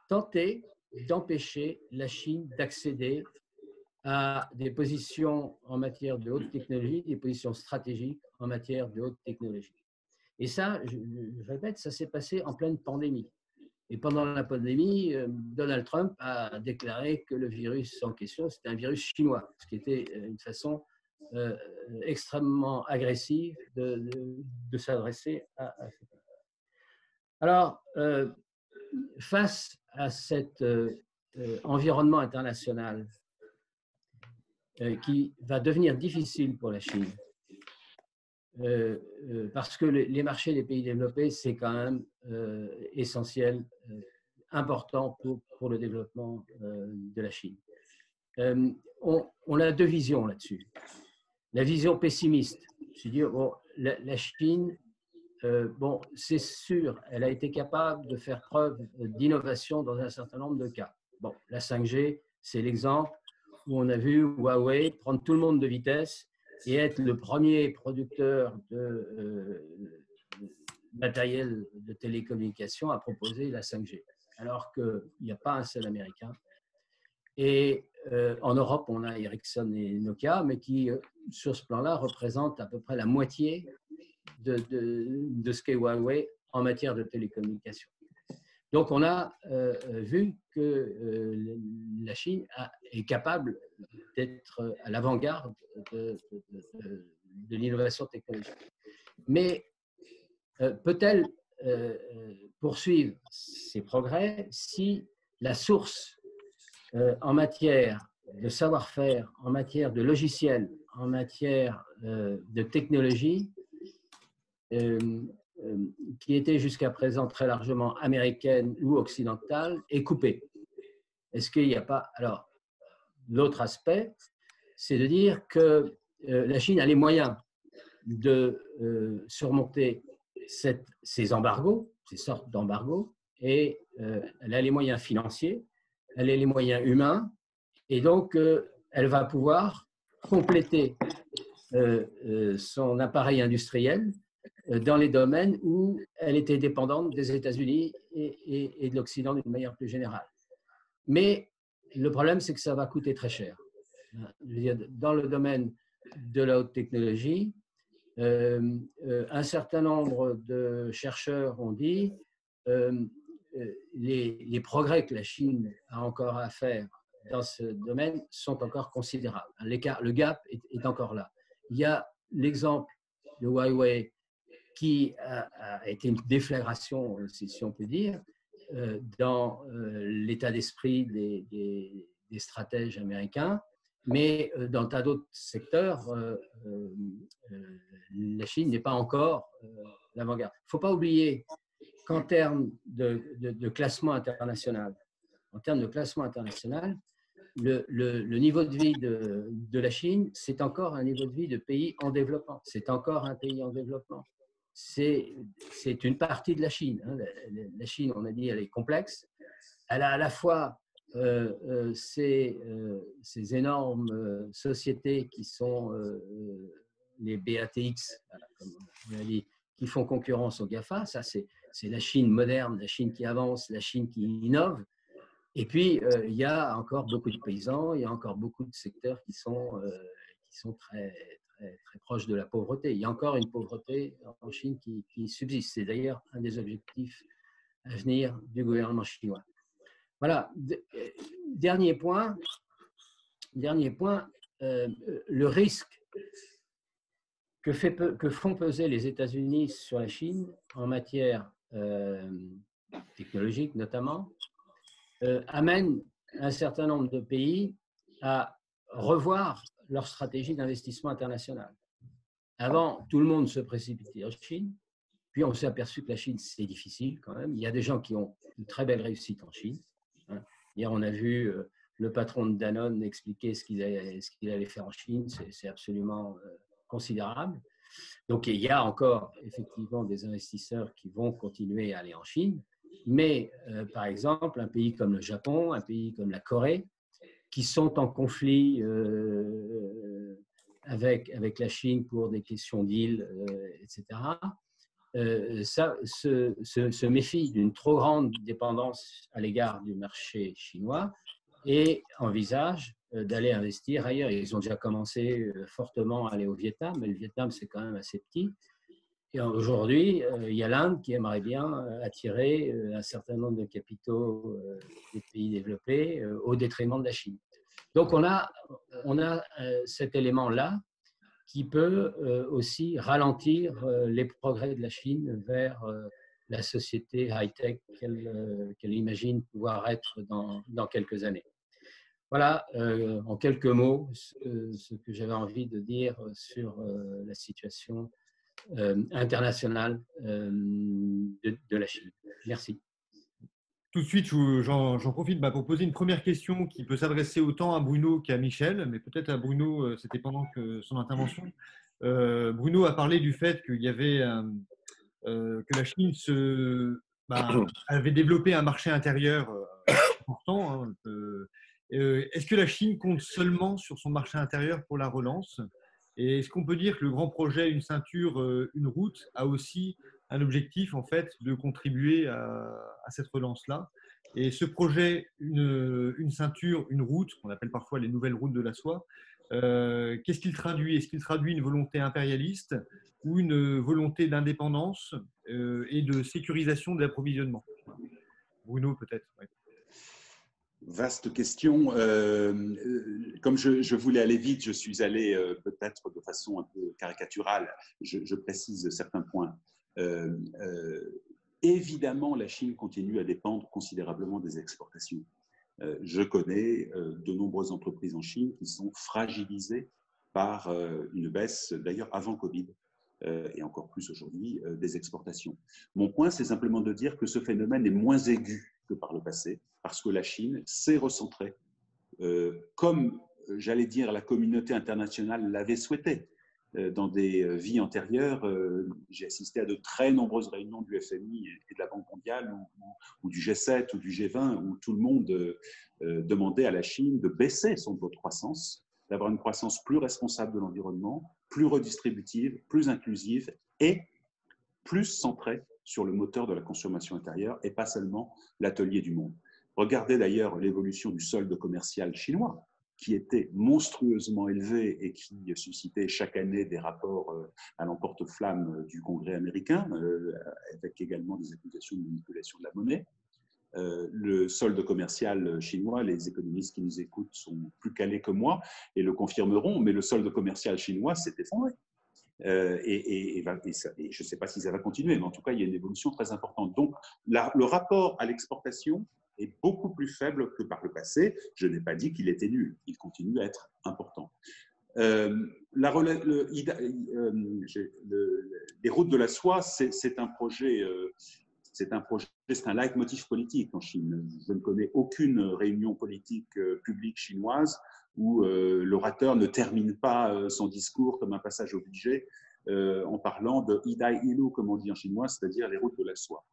tenter d'empêcher la Chine d'accéder à des positions en matière de haute technologie, des positions stratégiques en matière de haute technologie. Et ça, je répète, ça s'est passé en pleine pandémie. Et pendant la pandémie, Donald Trump a déclaré que le virus en question, c'était un virus chinois, ce qui était une façon extrêmement agressive de s'adresser à ce pays. Alors, face à cet environnement international qui va devenir difficile pour la Chine, parce que les marchés des pays développés, c'est quand même essentiel, important pour le développement de la Chine. On a deux visions là-dessus. La vision pessimiste, c'est-à-dire la Chine, c'est sûr, elle a été capable de faire preuve d'innovation dans un certain nombre de cas. Bon, la 5G, c'est l'exemple où on a vu Huawei prendre tout le monde de vitesse et être le premier producteur de matériel de télécommunication à proposer la 5G, alors qu'il n'y a pas un seul Américain Et en Europe, on a Ericsson et Nokia, mais qui, sur ce plan-là, représentent à peu près la moitié de ce qu'est Huawei en matière de télécommunications. Donc, on a vu que la Chine est capable d'être à l'avant-garde de l'innovation technologique. Mais peut-elle poursuivre ces progrès si la source en matière de savoir-faire, en matière de logiciels, en matière de technologie, qui était jusqu'à présent très largement américaine ou occidentale, est coupée? Est-ce qu'il n'y a pas… Alors, l'autre aspect, c'est de dire que la Chine a les moyens de surmonter ces embargos, ces sortes d'embargos, et elle a les moyens financiers, elle a les moyens humains, et donc elle va pouvoir compléter son appareil industriel dans les domaines où elle était dépendante des États-Unis et de l'Occident d'une manière plus générale. Mais le problème, c'est que ça va coûter très cher. Je veux dire, dans le domaine de la haute technologie, un certain nombre de chercheurs ont dit les progrès que la Chine a encore à faire dans ce domaine sont encore considérables. Le gap est encore là. Il y a l'exemple de Huawei qui a été une déflagration, si on peut dire, dans l'état d'esprit des stratèges américains, mais dans un tas d'autres secteurs, la Chine n'est pas encore l'avant-garde. Il ne faut pas oublier qu'en termes de classement international, le niveau de vie de la Chine, c'est encore un niveau de vie de pays en développement. C'est encore un pays en développement. C'est une partie de la Chine. La Chine, on a dit, elle est complexe. Elle a à la fois ces énormes sociétés qui sont les BATX, comme on a dit, qui font concurrence aux GAFA. Ça, c'est la Chine moderne, la Chine qui avance, la Chine qui innove. Et puis, il y a encore beaucoup de paysans, il y a encore beaucoup de secteurs qui sont très proches de la pauvreté. Il y a encore une pauvreté en Chine qui subsiste. C'est d'ailleurs un des objectifs à venir du gouvernement chinois. Voilà. Dernier point, le risque que font peser les États-Unis sur la Chine en matière technologique notamment, amène un certain nombre de pays à revoir leur stratégie d'investissement international. Avant, tout le monde se précipitait en Chine, puis on s'est aperçu que la Chine, c'est difficile quand même. Il y a des gens qui ont une très belle réussite en Chine. Hier, on a vu le patron de Danone expliquer ce qu'il allait faire en Chine. C'est absolument considérable. Donc, il y a encore effectivement des investisseurs qui vont continuer à aller en Chine. Mais, par exemple, un pays comme le Japon, un pays comme la Corée, qui sont en conflit avec la Chine pour des questions d'îles, etc., se méfient d'une trop grande dépendance à l'égard du marché chinois et envisagent d'aller investir ailleurs. Ils ont déjà commencé fortement à aller au Vietnam, mais le Vietnam, c'est quand même assez petit. Et aujourd'hui, il y a l'Inde qui aimerait bien attirer un certain nombre de capitaux des pays développés au détriment de la Chine. Donc, on a cet élément-là qui peut aussi ralentir les progrès de la Chine vers la société high-tech qu'elle imagine pouvoir être dans quelques années. Voilà, en quelques mots, ce que j'avais envie de dire sur la situation internationale de la Chine. Merci. Tout de suite, j'en profite pour poser une première question qui peut s'adresser autant à Bruno qu'à Michel, mais peut-être à Bruno, c'était pendant son intervention. Bruno a parlé du fait qu'il y avait que la Chine avait développé un marché intérieur important. Est-ce que la Chine compte seulement sur son marché intérieur pour la relance? Et est-ce qu'on peut dire que le grand projet Une ceinture, une route a aussi un objectif en fait de contribuer à cette relance-là? Et ce projet, une ceinture, une route, qu'on appelle parfois les nouvelles routes de la soie, qu'est-ce qu'il traduit? Est-ce qu'il traduit une volonté impérialiste ou une volonté d'indépendance et de sécurisation de l'approvisionnement? Bruno, peut-être. Ouais. Vaste question. Comme je voulais aller vite, je suis allé peut-être de façon un peu caricaturale. Je précise certains points. Évidemment, la Chine continue à dépendre considérablement des exportations. Je connais de nombreuses entreprises en Chine qui sont fragilisées par une baisse, d'ailleurs avant Covid, et encore plus aujourd'hui, des exportations. Mon point, c'est simplement de dire que ce phénomène est moins aigu que par le passé, parce que la Chine s'est recentrée, comme, j'allais dire, la communauté internationale l'avait souhaité. Dans des vies antérieures, j'ai assisté à de très nombreuses réunions du FMI et de la Banque mondiale, ou du G7 ou du G20, où tout le monde demandait à la Chine de baisser son taux de croissance, d'avoir une croissance plus responsable de l'environnement, plus redistributive, plus inclusive et plus centrée sur le moteur de la consommation intérieure et pas seulement l'atelier du monde. Regardez d'ailleurs l'évolution du solde commercial chinois, qui était monstrueusement élevé et qui suscitait chaque année des rapports à l'emporte-flamme du Congrès américain, avec également des accusations de manipulation de la monnaie. Le solde commercial chinois, les économistes qui nous écoutent sont plus calés que moi et le confirmeront, mais le solde commercial chinois s'est effondré. Et je ne sais pas si ça va continuer, mais en tout cas, il y a une évolution très importante. Donc, le rapport à l'exportation est beaucoup plus faible que par le passé. Je n'ai pas dit qu'il était nul. Il continue à être important. Les routes de la soie, c'est un projet, c'est un leitmotiv politique en Chine. Je ne connais aucune réunion politique publique chinoise où l'orateur ne termine pas son discours comme un passage obligé en parlant de Idai Ilu, comme on dit en chinois, c'est-à-dire les routes de la soie.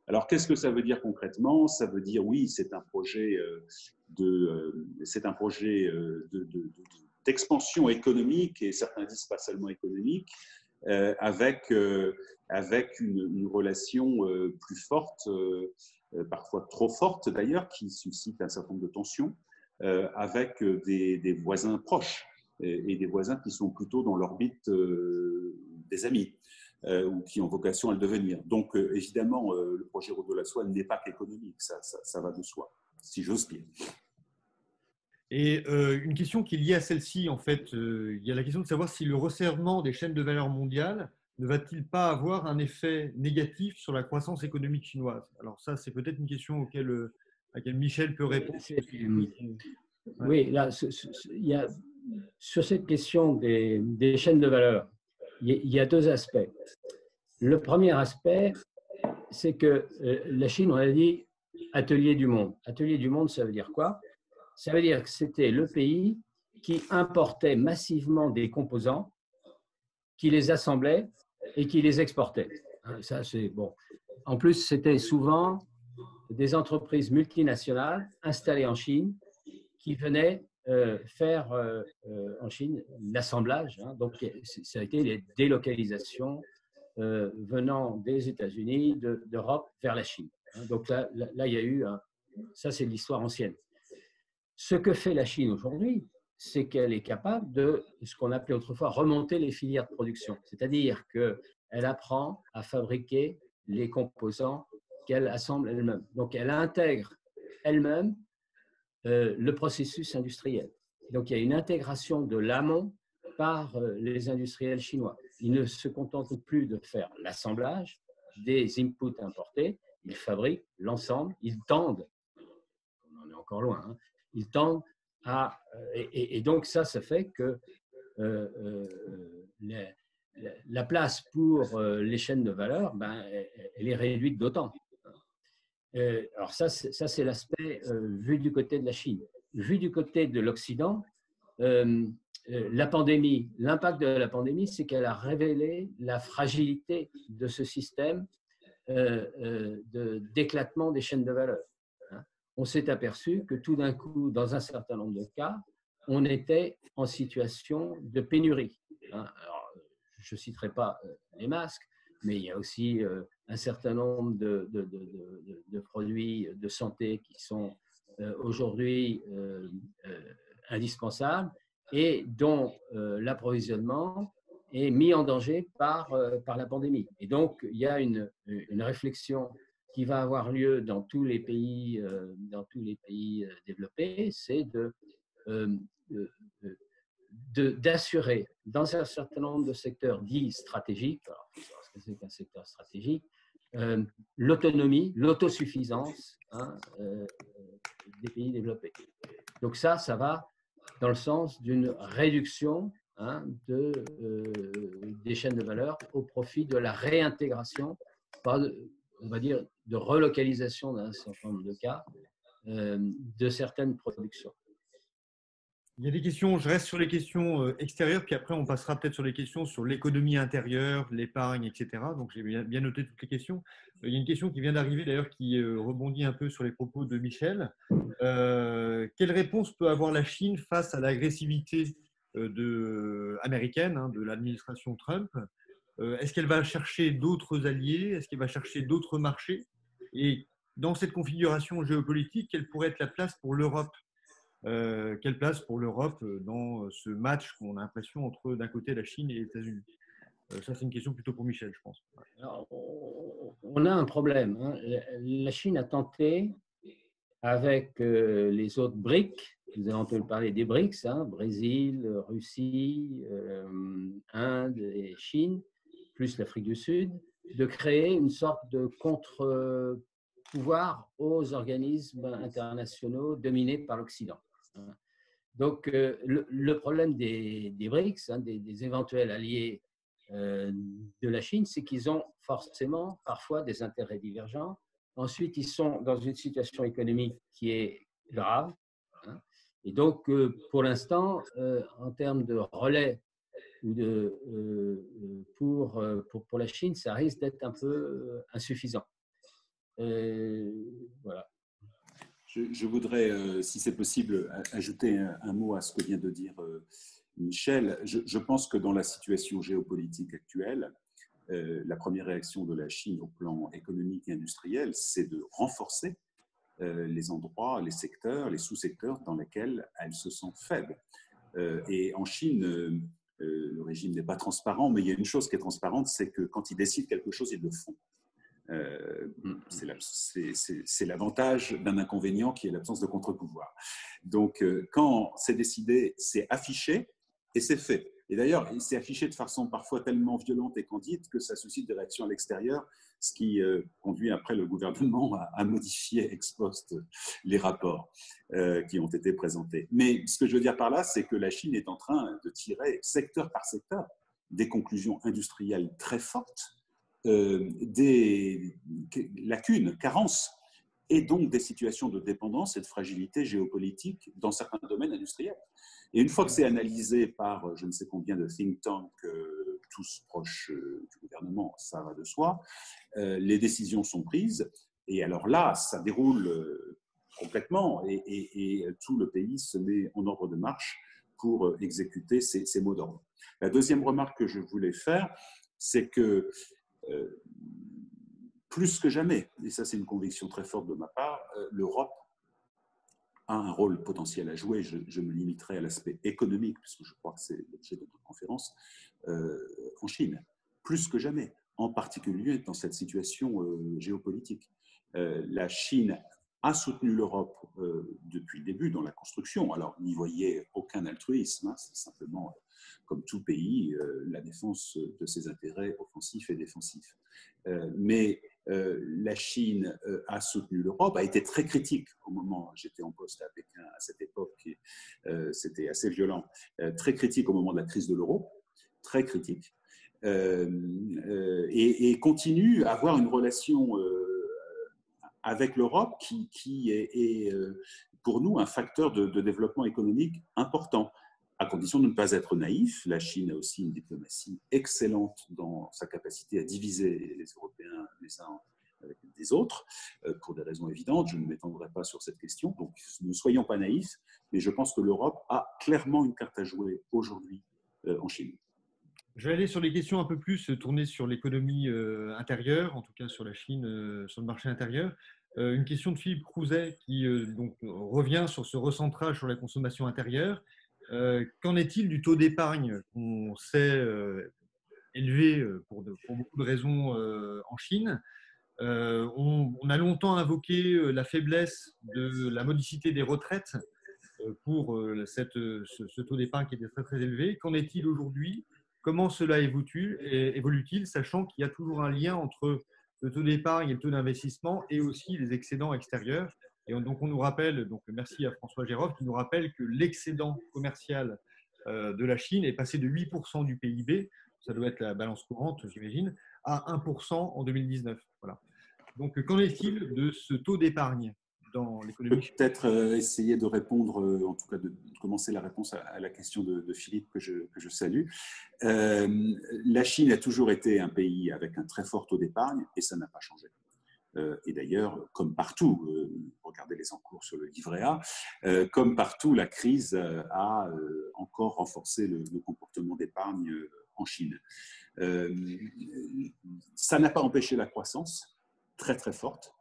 Alors, qu'est-ce que ça veut dire concrètement? Ça veut dire, oui, c'est un projet d'expansion économique, et certains disent pas seulement économique, avec une relation plus forte, parfois trop forte d'ailleurs, qui suscite un certain nombre de tensions, avec des voisins proches et des voisins qui sont plutôt dans l'orbite des amis. Ou qui ont vocation à le devenir. Donc, évidemment, le projet Route de la soie n'est pas qu'économique, ça va de soi, si j'ose dire. Et une question qui est liée à celle-ci, en fait, il y a la question de savoir si le resserrement des chaînes de valeur mondiales ne va-t-il pas avoir un effet négatif sur la croissance économique chinoise? Alors ça, c'est peut-être une question à laquelle Michel peut répondre. Oui, là, il y a, sur cette question des chaînes de valeur, il y a deux aspects. Le premier aspect, c'est que la Chine, on a dit, atelier du monde. Atelier du monde, ça veut dire quoi? Ça veut dire que c'était le pays qui importait massivement des composants, qui les assemblait et qui les exportait. Ça, c'est bon. En plus, c'était souvent des entreprises multinationales installées en Chine qui venaient faire en Chine l'assemblage. Donc, ça a été les délocalisations venant des États-Unis, d'Europe vers la Chine. Donc là, il y a eu, ça c'est l'histoire ancienne. Ce que fait la Chine aujourd'hui, c'est qu'elle est capable de ce qu'on appelait autrefois remonter les filières de production. C'est-à-dire qu'elle apprend à fabriquer les composants qu'elle assemble elle-même. Donc elle intègre elle-même le processus industriel. Donc il y a une intégration de l'amont par les industriels chinois. Ils ne se contentent plus de faire l'assemblage des inputs importés, ils fabriquent l'ensemble, ils tendent, on en est encore loin, hein, ils tendent à… Et donc ça fait que la place pour les chaînes de valeur, elle est réduite d'autant. Alors ça c'est l'aspect vu du côté de la Chine. Vu du côté de l'Occident, la pandémie, l'impact de la pandémie, c'est qu'elle révélé la fragilité de ce système d'éclatement des chaînes de valeur. On s'est aperçu que tout d'un coup, dans un certain nombre de cas, on était en situation de pénurie. Alors, je ne citerai pas les masques, mais il y a aussi un certain nombre de produits de santé qui sont aujourd'hui indispensables et dont l'approvisionnement est mis en danger par la pandémie. Et donc, il y a une réflexion qui va avoir lieu dans tous les pays développés, c'est d'assurer dans un certain nombre de secteurs dits stratégiques, alors il faut savoir ce que c'est qu'un secteur stratégique, l'autonomie, l'autosuffisance des pays développés. Donc ça va dans le sens d'une réduction des chaînes de valeur au profit de la réintégration, on va dire, de relocalisation dans un certain nombre de cas, de certaines productions. Il y a des questions, je reste sur les questions extérieures, puis après on passera peut-être sur les questions sur l'économie intérieure, l'épargne, etc. Donc j'ai bien noté toutes les questions. Il y a une question qui vient d'arriver d'ailleurs qui rebondit un peu sur les propos de Michel. Quelle réponse peut avoir la Chine face à l'agressivité américaine de l'administration Trump? Est-ce qu'elle va chercher d'autres alliés? Est-ce qu'elle va chercher d'autres marchés? Et dans cette configuration géopolitique, quelle pourrait être la place pour l'Europe? Quelle place pour l'Europe dans ce match qu'on a l'impression entre d'un côté la Chine et les États-Unis? Ça, c'est une question plutôt pour Michel, je pense. Alors, on a un problème. La Chine a tenté, avec les autres BRIC, vous avez entendu parler des BRICS, Brésil, Russie, Inde et Chine, plus l'Afrique du Sud, de créer une sorte de contre-pouvoir aux organismes internationaux dominés par l'Occident. Donc, le problème des BRICS, des éventuels alliés de la Chine, c'est qu'ils ont forcément parfois des intérêts divergents. Ensuite, ils sont dans une situation économique qui est grave. Et donc, pour l'instant, en termes de relais ou pour la Chine, ça risque d'être un peu insuffisant. Voilà. Je voudrais, si c'est possible, ajouter un mot à ce que vient de dire Michel. Je pense que dans la situation géopolitique actuelle, la première réaction de la Chine au plan économique et industriel, c'est de renforcer les endroits, les secteurs, les sous-secteurs dans lesquels elle se sent faible. Et en Chine, le régime n'est pas transparent, mais il y a une chose qui est transparente, c'est que quand ils décident quelque chose, ils le font. C'est l'avantage d'un inconvénient qui est l'absence de contre-pouvoir. Donc, quand c'est décidé, c'est affiché et c'est fait. Et d'ailleurs, c'est affiché de façon parfois tellement violente et candide que ça suscite des réactions à l'extérieur, ce qui conduit après le gouvernement à modifier ex post les rapports qui ont été présentés. Mais ce que je veux dire par là, c'est que la Chine est en train de tirer secteur par secteur des conclusions industrielles très fortes, des lacunes, carences, et donc des situations de dépendance et de fragilité géopolitique dans certains domaines industriels. Et une fois que c'est analysé par je ne sais combien de think tanks, tous proches du gouvernement, ça va de soi, les décisions sont prises, et alors là, ça déroule complètement, et tout le pays se met en ordre de marche pour exécuter ces mots d'ordre. La deuxième remarque que je voulais faire, c'est que plus que jamais, et ça c'est une conviction très forte de ma part, l'Europe a un rôle potentiel à jouer. Je me limiterai à l'aspect économique, puisque je crois que c'est l'objet de notre conférence, en Chine. Plus que jamais, en particulier dans cette situation géopolitique. La Chine a soutenu l'Europe depuis le début dans la construction. Alors, n'y voyez aucun altruisme, c'est simplement, comme tout pays, la défense de ses intérêts offensifs et défensifs. Mais la Chine a soutenu l'Europe, a été très critique au moment, j'étais en poste à Pékin à cette époque, c'était assez violent, très critique au moment de la crise de l'euro, très critique, et continue à avoir une relation avec l'Europe qui est pour nous un facteur de développement économique important, à condition de ne pas être naïf. La Chine a aussi une diplomatie excellente dans sa capacité à diviser les Européens les uns avec des autres, pour des raisons évidentes. Je ne m'étendrai pas sur cette question. Donc, ne soyons pas naïfs, mais je pense que l'Europe a clairement une carte à jouer aujourd'hui en Chine. Je vais aller sur les questions un peu plus tournées sur l'économie intérieure, en tout cas sur la Chine, sur le marché intérieur. Une question de Philippe Crouzet qui donc, revient sur ce recentrage sur la consommation intérieure. Qu'en est-il du taux d'épargne qu'on sait élevé pour beaucoup de raisons en Chine? On a longtemps invoqué la faiblesse de la modicité des retraites pour ce taux d'épargne qui était très, très élevé. Qu'en est-il aujourd'hui? Comment cela évolue-t-il, sachant qu'il y a toujours un lien entre le taux d'épargne et le taux d'investissement et aussi les excédents extérieurs? Et donc, on nous rappelle, donc merci à François Géroff, qui nous rappelle que l'excédent commercial de la Chine est passé de 8% du PIB, ça doit être la balance courante, j'imagine, à 1% en 2019. Voilà. Donc, qu'en est-il de ce taux d'épargne dans l'économie chinoise? Peut-être essayer de répondre, en tout cas de commencer la réponse à la question de Philippe que je salue. La Chine a toujours été un pays avec un très fort taux d'épargne et ça n'a pas changé. Et d'ailleurs, comme partout, regardez les encours sur le livret A, comme partout, la crise a encore renforcé le comportement d'épargne en Chine. Ça n'a pas empêché la croissance très très forte.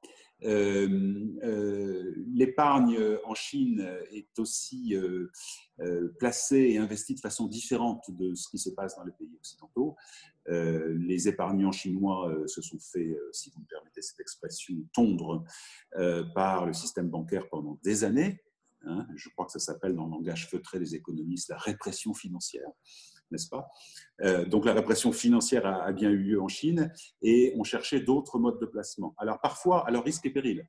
L'épargne en Chine est aussi placée et investie de façon différente de ce qui se passe dans les pays occidentaux. Les épargnants chinois se sont fait, si vous me permettez cette expression, tondre par le système bancaire pendant des années. Hein, je crois que ça s'appelle dans le langage feutré des économistes la répression financière, n'est-ce pas? Donc la répression financière a bien eu lieu en Chine et on cherchait d'autres modes de placement. Alors parfois, à leur risque et péril.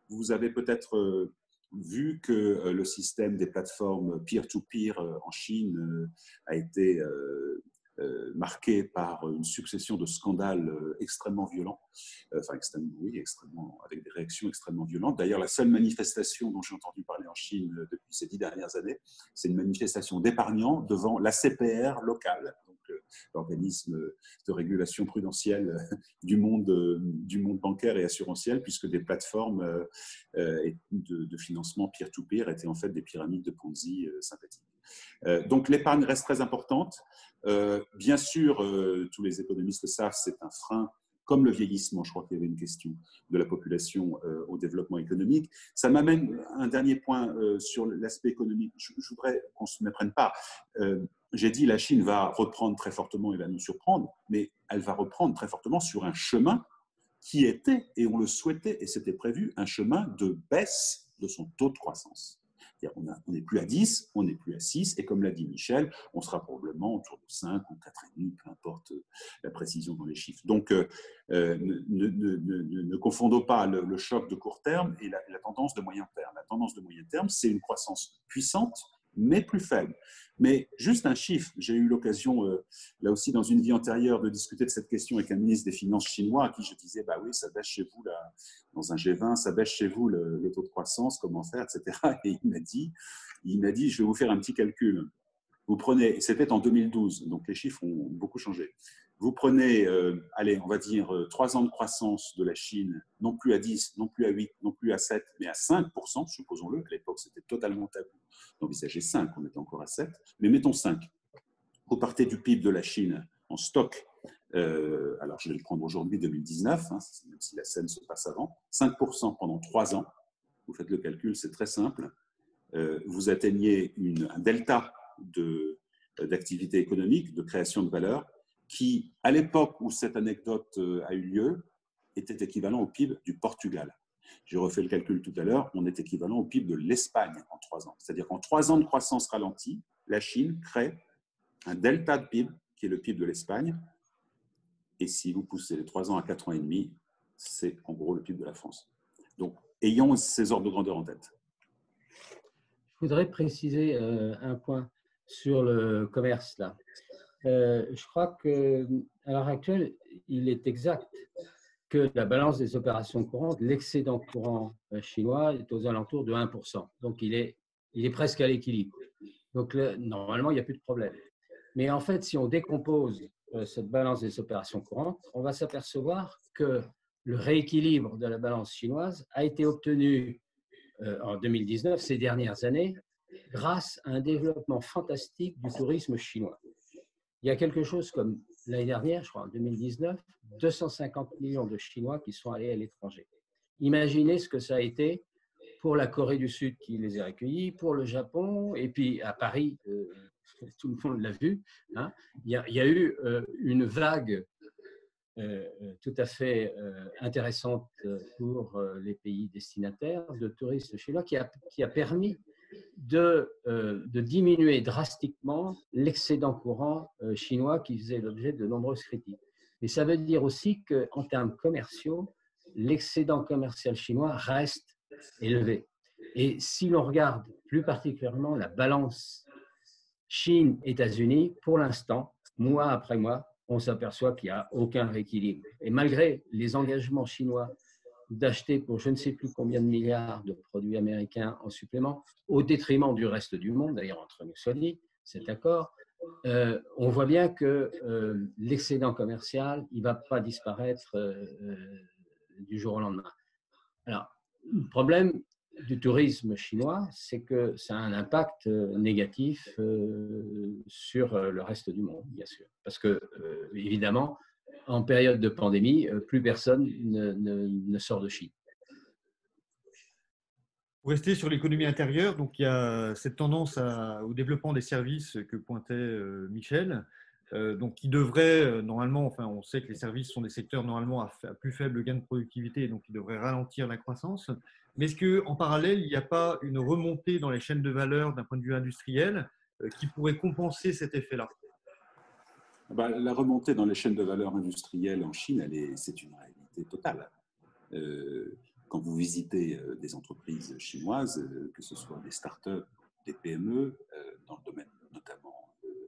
Vous avez peut-être vu que le système des plateformes peer-to-peer en Chine a été marqué par une succession de scandales extrêmement violents, extrêmement, avec des réactions extrêmement violentes. D'ailleurs, la seule manifestation dont j'ai entendu parler en Chine depuis ces 10 dernières années, c'est une manifestation d'épargnants devant l'ACPR locale, donc l'organisme de régulation prudentielle du monde bancaire et assurantiel, puisque des plateformes de financement peer-to-peer étaient en fait des pyramides de Ponzi sympathiques. Donc l'épargne reste très importante. Bien sûr, tous les économistes le savent, c'est un frein, comme le vieillissement, je crois qu'il y avait une question, de la population au développement économique. Ça m'amène à un dernier point sur l'aspect économique. Je voudrais qu'on ne se méprenne pas. J'ai dit la Chine va reprendre très fortement et va nous surprendre, mais elle va reprendre très fortement sur un chemin qui était, et on le souhaitait, et c'était prévu, un chemin de baisse de son taux de croissance. On n'est plus à 10, on n'est plus à 6, et comme l'a dit Michel, on sera probablement autour de 5 ou 4,5, peu importe la précision dans les chiffres. Donc, ne confondons pas le choc de court terme et la tendance de moyen terme. La tendance de moyen terme, c'est une croissance puissante, mais plus faible. Mais juste un chiffre, j'ai eu l'occasion, là aussi dans une vie antérieure, de discuter de cette question avec un ministre des Finances chinois à qui je disais, bah oui, ça baisse chez vous, là, dans un G20, ça baisse chez vous le taux de croissance, comment faire, etc. Et il m'a dit, je vais vous faire un petit calcul. Vous prenez, c'était en 2012, donc les chiffres ont beaucoup changé. Vous prenez, allez, on va dire 3 ans de croissance de la Chine, non plus à 10, non plus à 8, non plus à 7, mais à 5%, supposons-le. À l'époque, c'était totalement tabou d'envisager 5, on était encore à 7, mais mettons 5. Vous partez du PIB de la Chine en stock, alors je vais le prendre aujourd'hui, 2019, hein, même si la scène se passe avant, 5% pendant 3 ans. Vous faites le calcul, c'est très simple. Vous atteignez un delta d'activité économique, de création de valeur, qui, à l'époque où cette anecdote a eu lieu, était équivalent au PIB du Portugal. J'ai refait le calcul tout à l'heure, on est équivalent au PIB de l'Espagne en 3 ans. C'est-à-dire qu'en 3 ans de croissance ralentie, la Chine crée un delta de PIB, qui est le PIB de l'Espagne. Et si vous poussez les 3 ans à 4 ans et demi, c'est en gros le PIB de la France. Donc, ayons ces ordres de grandeur en tête. Je voudrais préciser un point sur le commerce là. Je crois qu'à l'heure actuelle, il est exact que la balance des opérations courantes, l'excédent courant chinois est aux alentours de 1%. Donc, il est presque à l'équilibre. Donc, là, normalement, il n'y a plus de problème. Mais en fait, si on décompose cette balance des opérations courantes, on va s'apercevoir que le rééquilibre de la balance chinoise a été obtenu en 2019, ces dernières années, grâce à un développement fantastique du tourisme chinois. Il il y a quelque chose comme l'année dernière, je crois, en 2019, 250 millions de Chinois qui sont allés à l'étranger. Imaginez ce que ça a été pour la Corée du Sud qui les a accueillis, pour le Japon, et puis à Paris, tout le monde l'a vu, hein, il y a eu une vague tout à fait intéressante pour les pays destinataires de touristes chinois qui a permis de diminuer drastiquement l'excédent courant chinois qui faisait l'objet de nombreuses critiques. Et ça veut dire aussi qu'en termes commerciaux, l'excédent commercial chinois reste élevé. Et si l'on regarde plus particulièrement la balance Chine-États-Unis, pour l'instant, mois après mois, on s'aperçoit qu'il n'y a aucun rééquilibre. Et malgré les engagements chinois d'acheter pour je ne sais plus combien de milliards de produits américains en supplément, au détriment du reste du monde, d'ailleurs entre nous soit dit, cet accord, on voit bien que l'excédent commercial, il ne va pas disparaître du jour au lendemain. Alors, le problème du tourisme chinois, c'est que ça a un impact négatif sur le reste du monde, bien sûr. Parce que, évidemment, en période de pandémie, plus personne ne sort de Chine. Pour rester sur l'économie intérieure, donc il y a cette tendance au développement des services que pointait Michel, donc qui devrait normalement, enfin on sait que les services sont des secteurs normalement à plus faible gain de productivité, donc ils devraient ralentir la croissance. Mais est-ce qu'en parallèle, il n'y a pas une remontée dans les chaînes de valeur d'un point de vue industriel qui pourrait compenser cet effet-là? La remontée dans les chaînes de valeur industrielles en Chine, c'est une réalité totale. Quand vous visitez des entreprises chinoises, que ce soit des startups, des PME, dans le domaine notamment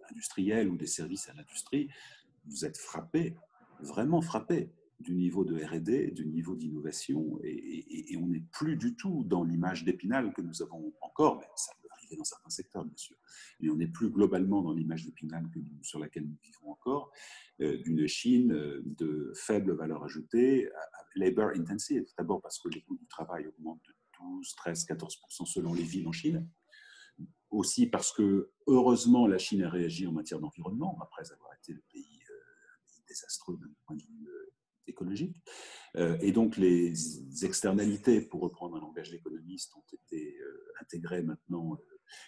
industriel ou des services à l'industrie, vous êtes frappé, vraiment frappé du niveau de R&D, du niveau d'innovation, et on n'est plus du tout dans l'image d'Épinal que nous avons encore, mais ça peut arriver dans certains secteurs, bien sûr, mais on n'est plus globalement dans l'image d'Épinal sur laquelle nous vivons encore, d'une Chine de faible valeur ajoutée, labor intensive, d'abord parce que les coûts du travail augmentent de 12, 13, 14% selon les villes en Chine, aussi parce que, heureusement, la Chine a réagi en matière d'environnement, après avoir été le pays désastreux d'un point de vue écologique. Et donc, les externalités, pour reprendre un langage d'économiste, ont été intégrées maintenant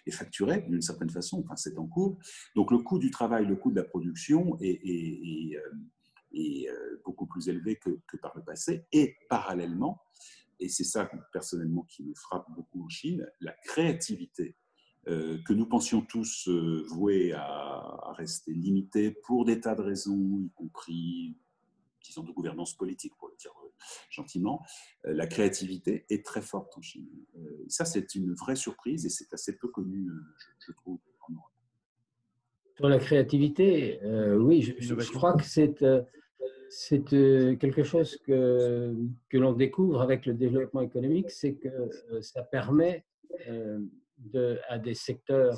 et facturées d'une certaine façon, enfin c'est en cours. Donc, le coût du travail, le coût de la production est beaucoup plus élevé que par le passé. Et parallèlement, et c'est ça personnellement qui me frappe beaucoup en Chine, la créativité que nous pensions tous voués à rester limités pour des tas de raisons, y compris, disons, de gouvernance politique, pour le dire gentiment, la créativité est très forte en Chine. Ça, c'est une vraie surprise et c'est assez peu connu, je trouve, en Europe. Sur la créativité, oui, je crois que c'est quelque chose que l'on découvre avec le développement économique, c'est que ça permet à des secteurs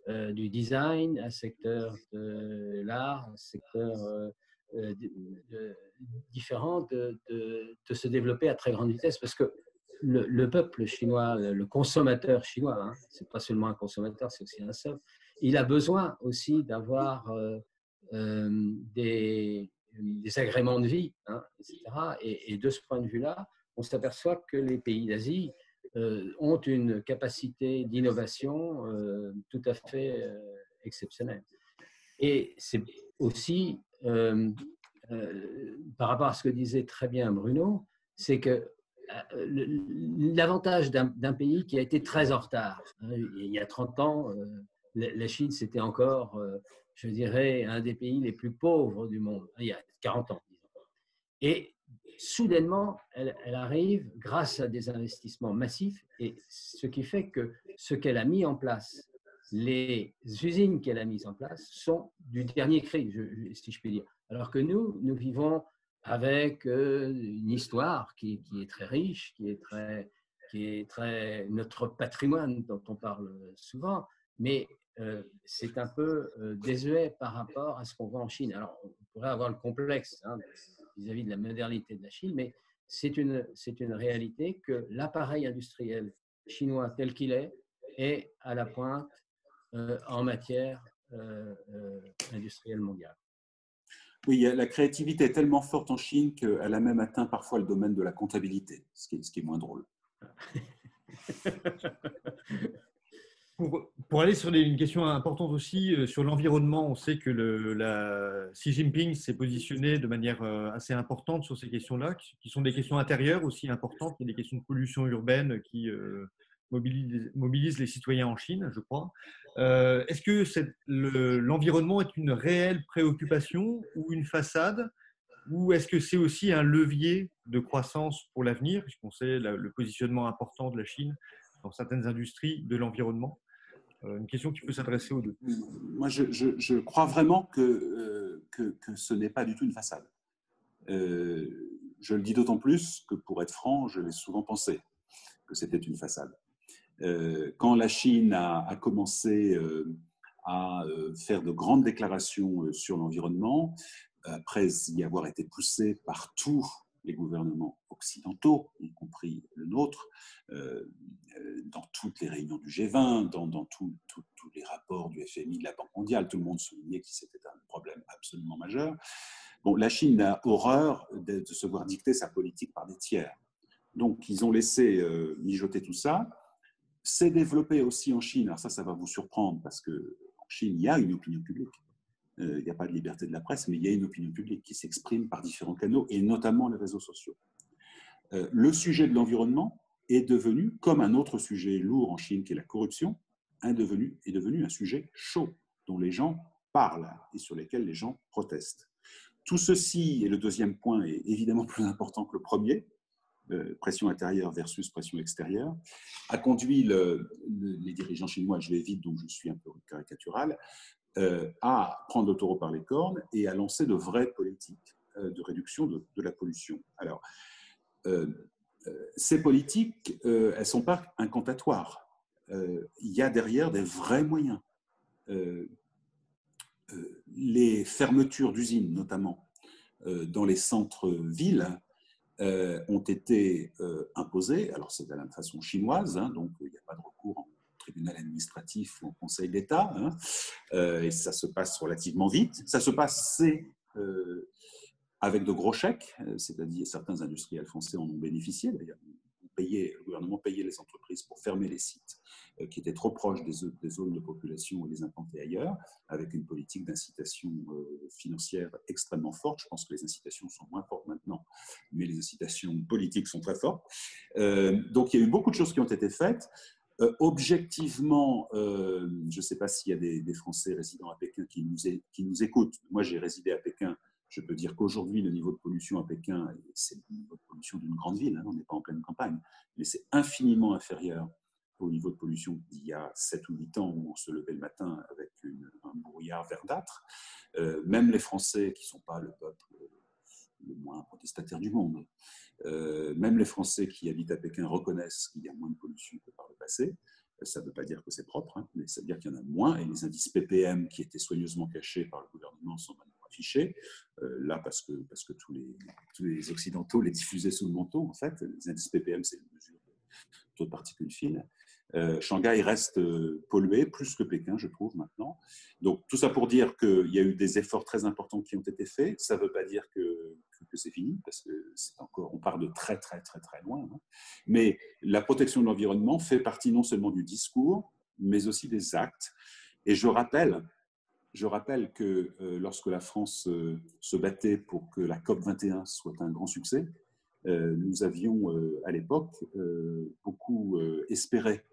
du design, un secteur de l'art, un secteur différent de se développer à très grande vitesse parce que le peuple chinois, le consommateur chinois, hein, c'est pas seulement un consommateur, c'est aussi un seul, il a besoin aussi d'avoir des agréments de vie, hein, etc. Et de ce point de vue-là, on s'aperçoit que les pays d'Asie ont une capacité d'innovation tout à fait exceptionnelle. Et c'est aussi, par rapport à ce que disait très bien Bruno, c'est que l'avantage d'un pays qui a été très en retard, hein, il y a 30 ans, la Chine, c'était encore, je dirais, un des pays les plus pauvres du monde, il y a 40 ans, disons. Et soudainement, elle arrive grâce à des investissements massifs, et ce qui fait que ce qu'elle a mis en place, les usines qu'elle a mises en place sont du dernier cri, si je puis dire. Alors que nous vivons avec une histoire qui est très riche, qui est très notre patrimoine dont on parle souvent, mais c'est un peu désuet par rapport à ce qu'on voit en Chine. Alors, on pourrait avoir le complexe, hein, vis-à-vis de la modernité de la Chine, mais c'est une réalité que l'appareil industriel chinois tel qu'il est à la pointe en matière industrielle mondiale. Oui, la créativité est tellement forte en Chine qu'elle a même atteint parfois le domaine de la comptabilité, ce qui est moins drôle. Pour aller sur une question importante aussi, sur l'environnement, on sait que Xi Jinping s'est positionné de manière assez importante sur ces questions-là, qui sont des questions intérieures aussi importantes. Il y a des questions de pollution urbaine qui mobilisent les citoyens en Chine, je crois. Est-ce que l'environnement est une réelle préoccupation ou une façade, ou est-ce que c'est aussi un levier de croissance pour l'avenir, puisqu'on sait le positionnement important de la Chine dans certaines industries de l'environnement? Une question qui peut s'adresser aux deux. Moi, je crois vraiment que ce n'est pas du tout une façade. Je le dis d'autant plus que, pour être franc, je l'ai souvent pensé que c'était une façade. Quand la Chine a commencé à faire de grandes déclarations sur l'environnement, après y avoir été poussée par tous les gouvernements occidentaux, y compris le nôtre, dans toutes les réunions du G20, dans tous les rapports du FMI, de la Banque mondiale, tout le monde soulignait que c'était un problème absolument majeur. Bon, la Chine a horreur de se voir dicter sa politique par des tiers. Donc, ils ont laissé mijoter tout ça. C'est développé aussi en Chine. Alors ça va vous surprendre parce qu'en Chine, il y a une opinion publique. Il n'y a pas de liberté de la presse, mais il y a une opinion publique qui s'exprime par différents canaux, et notamment les réseaux sociaux. Le sujet de l'environnement est devenu, comme un autre sujet lourd en Chine, qui est la corruption, est devenu un sujet chaud, dont les gens parlent et sur lesquels les gens protestent. Tout ceci, et le deuxième point est évidemment plus important que le premier, pression intérieure versus pression extérieure, a conduit les dirigeants chinois, je vais vite, donc je suis un peu caricatural, à prendre le taureau par les cornes et à lancer de vraies politiques de réduction de la pollution. Alors, ces politiques, elles ne sont pas incantatoires. Il y a derrière des vrais moyens. Les fermetures d'usines, notamment dans les centres-villes, ont été imposées. Alors, c'est de la façon chinoise, hein, donc il n'y a pas de recours en tribunal administratif ou au Conseil d'État, hein, et ça se passe relativement vite. Ça se passe avec de gros chèques, c'est-à-dire certains industriels français en ont bénéficié, d'ailleurs. Le gouvernement payait les entreprises pour fermer les sites qui étaient trop proches des zones de population et les implanter ailleurs, avec une politique d'incitation financière extrêmement forte. Je pense que les incitations sont moins fortes maintenant, mais les incitations politiques sont très fortes. Donc il y a eu beaucoup de choses qui ont été faites. Objectivement, je ne sais pas s'il y a des Français résidant à Pékin qui nous écoutent. Moi, j'ai résidé à Pékin. Je peux dire qu'aujourd'hui, le niveau de pollution à Pékin, c'est le niveau de pollution d'une grande ville, hein, on n'est pas en pleine campagne, mais c'est infiniment inférieur au niveau de pollution d'il y a 7 ou 8 ans où on se levait le matin avec un brouillard verdâtre. Même les Français, qui ne sont pas le peuple le moins protestataire du monde, même les Français qui habitent à Pékin reconnaissent qu'il y a moins de pollution que par le passé. Ça ne veut pas dire que c'est propre, hein, mais ça veut dire qu'il y en a moins, et les indices ppm qui étaient soigneusement cachés par le gouvernement sont maintenant affichés, là parce que tous les Occidentaux les diffusaient sous le manteau, en fait. Les indices ppm, c'est une mesure de taux de particules fines. Shanghai reste pollué, plus que Pékin, je trouve, maintenant. Donc, tout ça pour dire qu'il y a eu des efforts très importants qui ont été faits. Ça ne veut pas dire que c'est fini, parce que on part de très, très, très, très loin. Hein. Mais la protection de l'environnement fait partie non seulement du discours, mais aussi des actes. Et je rappelle que lorsque la France se battait pour que la COP21 soit un grand succès, nous avions à l'époque beaucoup espéré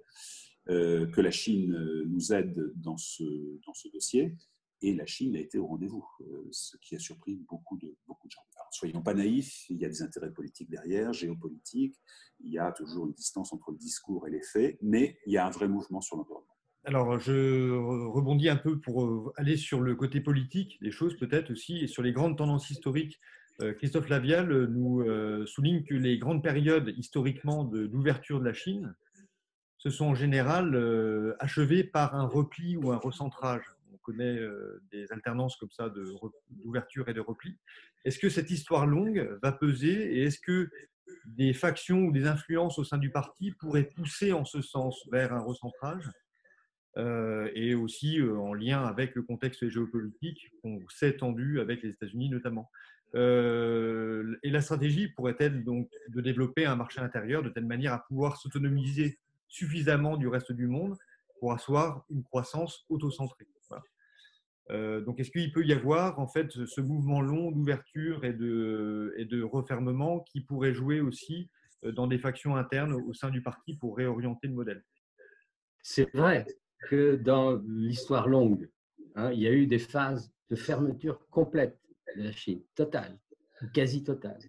que la Chine nous aide dans ce dossier, et la Chine a été au rendez-vous, ce qui a surpris beaucoup de gens. Alors, soyons pas naïfs, il y a des intérêts politiques derrière, géopolitiques, il y a toujours une distance entre le discours et les faits, mais il y a un vrai mouvement sur l'environnement. Alors, je rebondis un peu pour aller sur le côté politique des choses peut-être aussi, et sur les grandes tendances historiques. Christophe Lavial nous souligne que les grandes périodes historiquement d'ouverture de la Chine se sont en général achevées par un repli ou un recentrage. On connaît des alternances comme ça d'ouverture et de repli. Est-ce que cette histoire longue va peser, et est-ce que des factions ou des influences au sein du parti pourraient pousser en ce sens vers un recentrage? et aussi en lien avec le contexte géopolitique qu'on sait tendu avec les États-Unis notamment. Et la stratégie pourrait être donc de développer un marché intérieur de telle manière à pouvoir s'autonomiser suffisamment du reste du monde pour asseoir une croissance autocentrée. Voilà. Donc, est-ce qu'il peut y avoir en fait ce mouvement long d'ouverture et de refermement qui pourrait jouer aussi dans des factions internes au sein du parti pour réorienter le modèle? C'est vrai que dans l'histoire longue, il y a eu des phases de fermeture complète de la Chine, totale, quasi totale,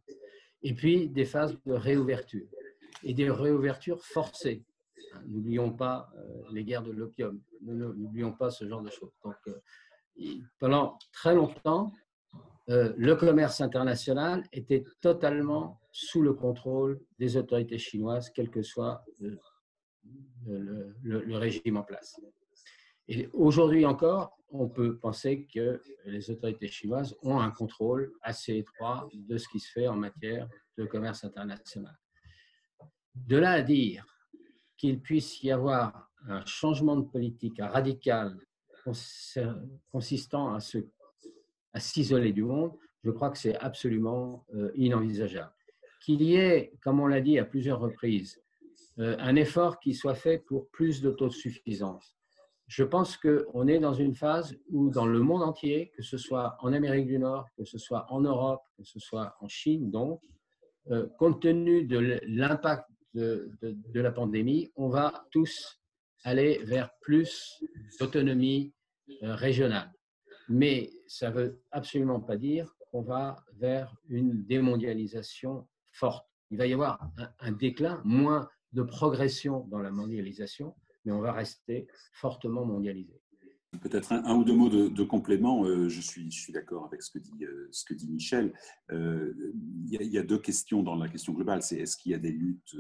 et puis des phases de réouverture et des réouvertures forcées. N'oublions pas les guerres de l'opium, n'oublions pas ce genre de choses. Donc, pendant très longtemps, le commerce international était totalement sous le contrôle des autorités chinoises, quel que soit le régime en place. Et aujourd'hui encore, on peut penser que les autorités chinoises ont un contrôle assez étroit de ce qui se fait en matière de commerce international. De là à dire qu'il puisse y avoir un changement de politique radical consistant à s'isoler du monde, je crois que c'est absolument inenvisageable. Qu'il y ait, comme on l'a dit à plusieurs reprises, un effort qui soit fait pour plus d'autosuffisance. Je pense qu'on est dans une phase où, dans le monde entier, que ce soit en Amérique du Nord, que ce soit en Europe, que ce soit en Chine, donc, compte tenu de l'impact de la pandémie, on va tous aller vers plus d'autonomie régionale. Mais ça ne veut absolument pas dire qu'on va vers une démondialisation forte. Il va y avoir un déclin, moins de progression dans la mondialisation, mais on va rester fortement mondialisé. Peut-être un ou deux mots de complément. Je suis d'accord avec ce que dit Michel. Il y a deux questions dans la question globale. C'est est-ce qu'il y a des luttes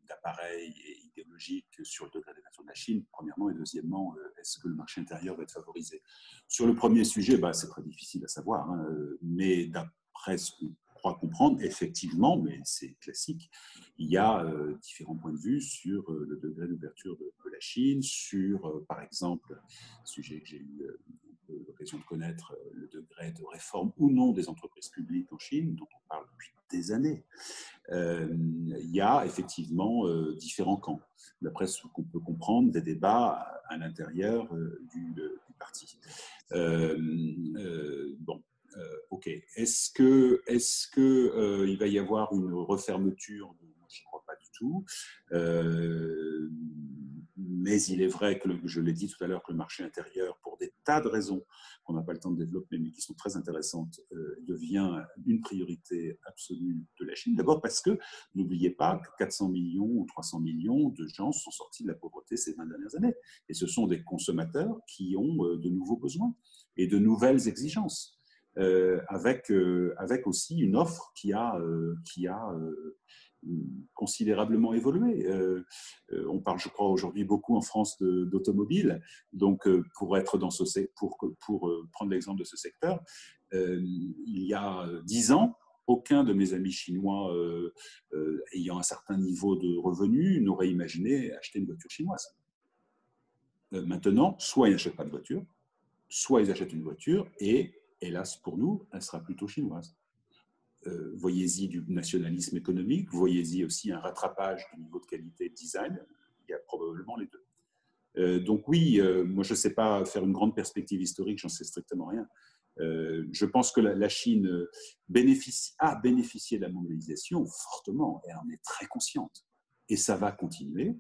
d'appareils et idéologiques sur le degré d'ouverture de la Chine, premièrement, et deuxièmement, est-ce que le marché intérieur va être favorisé? Sur le premier sujet, c'est très difficile à savoir, mais d'après ce qu'on croit comprendre, effectivement, mais c'est classique, il y a différents points de vue sur le degré d'ouverture de la Chine, sur, par exemple, sujet que j'ai eu l'occasion de connaître, le degré de réforme ou non des entreprises publiques en Chine, dont on parle depuis des années. Il y a effectivement différents camps, d'après ce qu'on peut comprendre des débats à l'intérieur du parti. Ok. Est-ce que il va y avoir une refermeture? Je ne crois pas du tout. Mais il est vrai que, je l'ai dit tout à l'heure, que le marché intérieur, pour des tas de raisons qu'on n'a pas le temps de développer, mais qui sont très intéressantes, devient une priorité absolue de la Chine. D'abord parce que, n'oubliez pas que 400 millions ou 300 millions de gens sont sortis de la pauvreté ces 20 dernières années. Et ce sont des consommateurs qui ont de nouveaux besoins et de nouvelles exigences. Avec aussi une offre qui a considérablement évolué. On parle, je crois, aujourd'hui beaucoup en France d'automobile. Donc, pour prendre l'exemple de ce secteur, il y a 10 ans, aucun de mes amis chinois ayant un certain niveau de revenus n'aurait imaginé acheter une voiture chinoise. Maintenant, soit ils n'achètent pas de voiture, soit ils achètent une voiture et, hélas pour nous, elle sera plutôt chinoise. Voyez-y du nationalisme économique, voyez-y aussi un rattrapage du niveau de qualité et de design, il y a probablement les deux. Donc oui, moi je ne sais pas faire une grande perspective historique, j'en sais strictement rien. Je pense que la Chine a bénéficié de la mondialisation fortement, et elle en est très consciente. Et ça va continuer.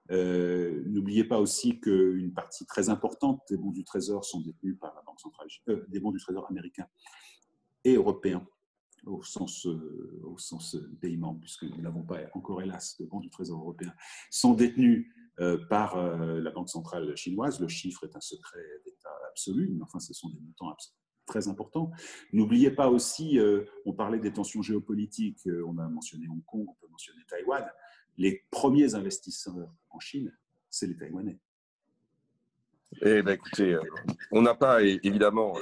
N'oubliez pas aussi qu'une partie très importante des bons du Trésor sont détenus par la Banque centrale, des bons du Trésor américains et européens, au sens pays membres, puisque nous n'avons pas encore, hélas, de bons du Trésor européen, sont détenus par la Banque centrale chinoise. Le chiffre est un secret d'État absolu, mais enfin, ce sont des montants très importants. N'oubliez pas aussi, on parlait des tensions géopolitiques, on a mentionné Hong Kong, on peut mentionner Taïwan. Les premiers investisseurs en Chine, c'est les Taïwanais. Eh bien, écoutez, on n'a pas évidemment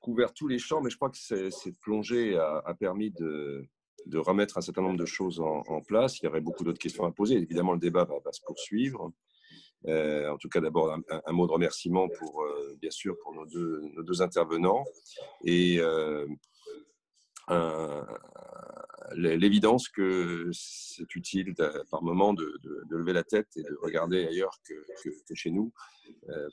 couvert tous les champs, mais je crois que cette plongée a permis de remettre un certain nombre de choses en place. Il y aurait beaucoup d'autres questions à poser. Évidemment, le débat va se poursuivre. En tout cas, d'abord, un mot de remerciement bien sûr, pour nos deux intervenants. Et l'évidence que c'est utile par moment de lever la tête et de regarder ailleurs que chez nous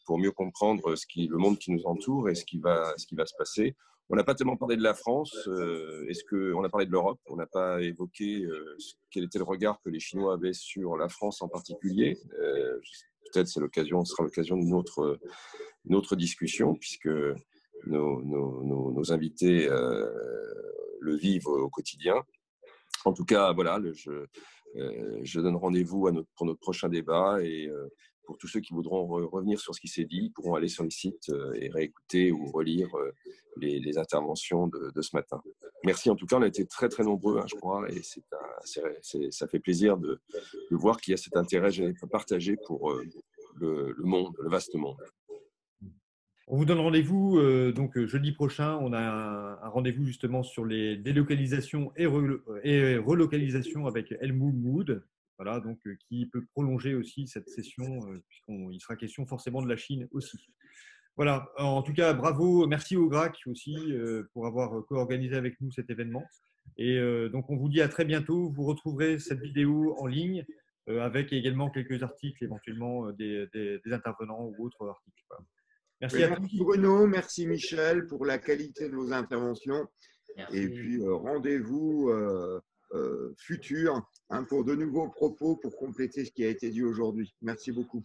pour mieux comprendre le monde qui nous entoure et ce qui va se passer. On n'a pas tellement parlé de la France. On a parlé de l'Europe? On n'a pas évoqué quel était le regard que les Chinois avaient sur la France en particulier. Peut-être sera l'occasion d'une autre discussion, puisque nos invités le vivent au quotidien. En tout cas, voilà, je donne rendez-vous pour notre prochain débat, et pour tous ceux qui voudront revenir sur ce qui s'est dit, ils pourront aller sur le site et réécouter ou relire les interventions de ce matin. Merci en tout cas, on a été très très nombreux, je crois, et ça fait plaisir de voir qu'il y a cet intérêt partagé pour le monde, le vaste monde. On vous donne rendez-vous donc jeudi prochain. On a un rendez-vous justement sur les délocalisations et relocalisations avec Helmut Mood. Voilà, donc qui peut prolonger aussi cette session, puisqu'il sera question forcément de la Chine aussi. Voilà, en tout cas, bravo, merci au GRAC aussi pour avoir co-organisé avec nous cet événement. Et donc, on vous dit à très bientôt. Vous retrouverez cette vidéo en ligne avec également quelques articles, éventuellement des intervenants ou autres articles. Voilà. Merci Bruno, merci Michel pour la qualité de vos interventions. Merci. Et puis rendez-vous futur pour de nouveaux propos pour compléter ce qui a été dit aujourd'hui. Merci beaucoup.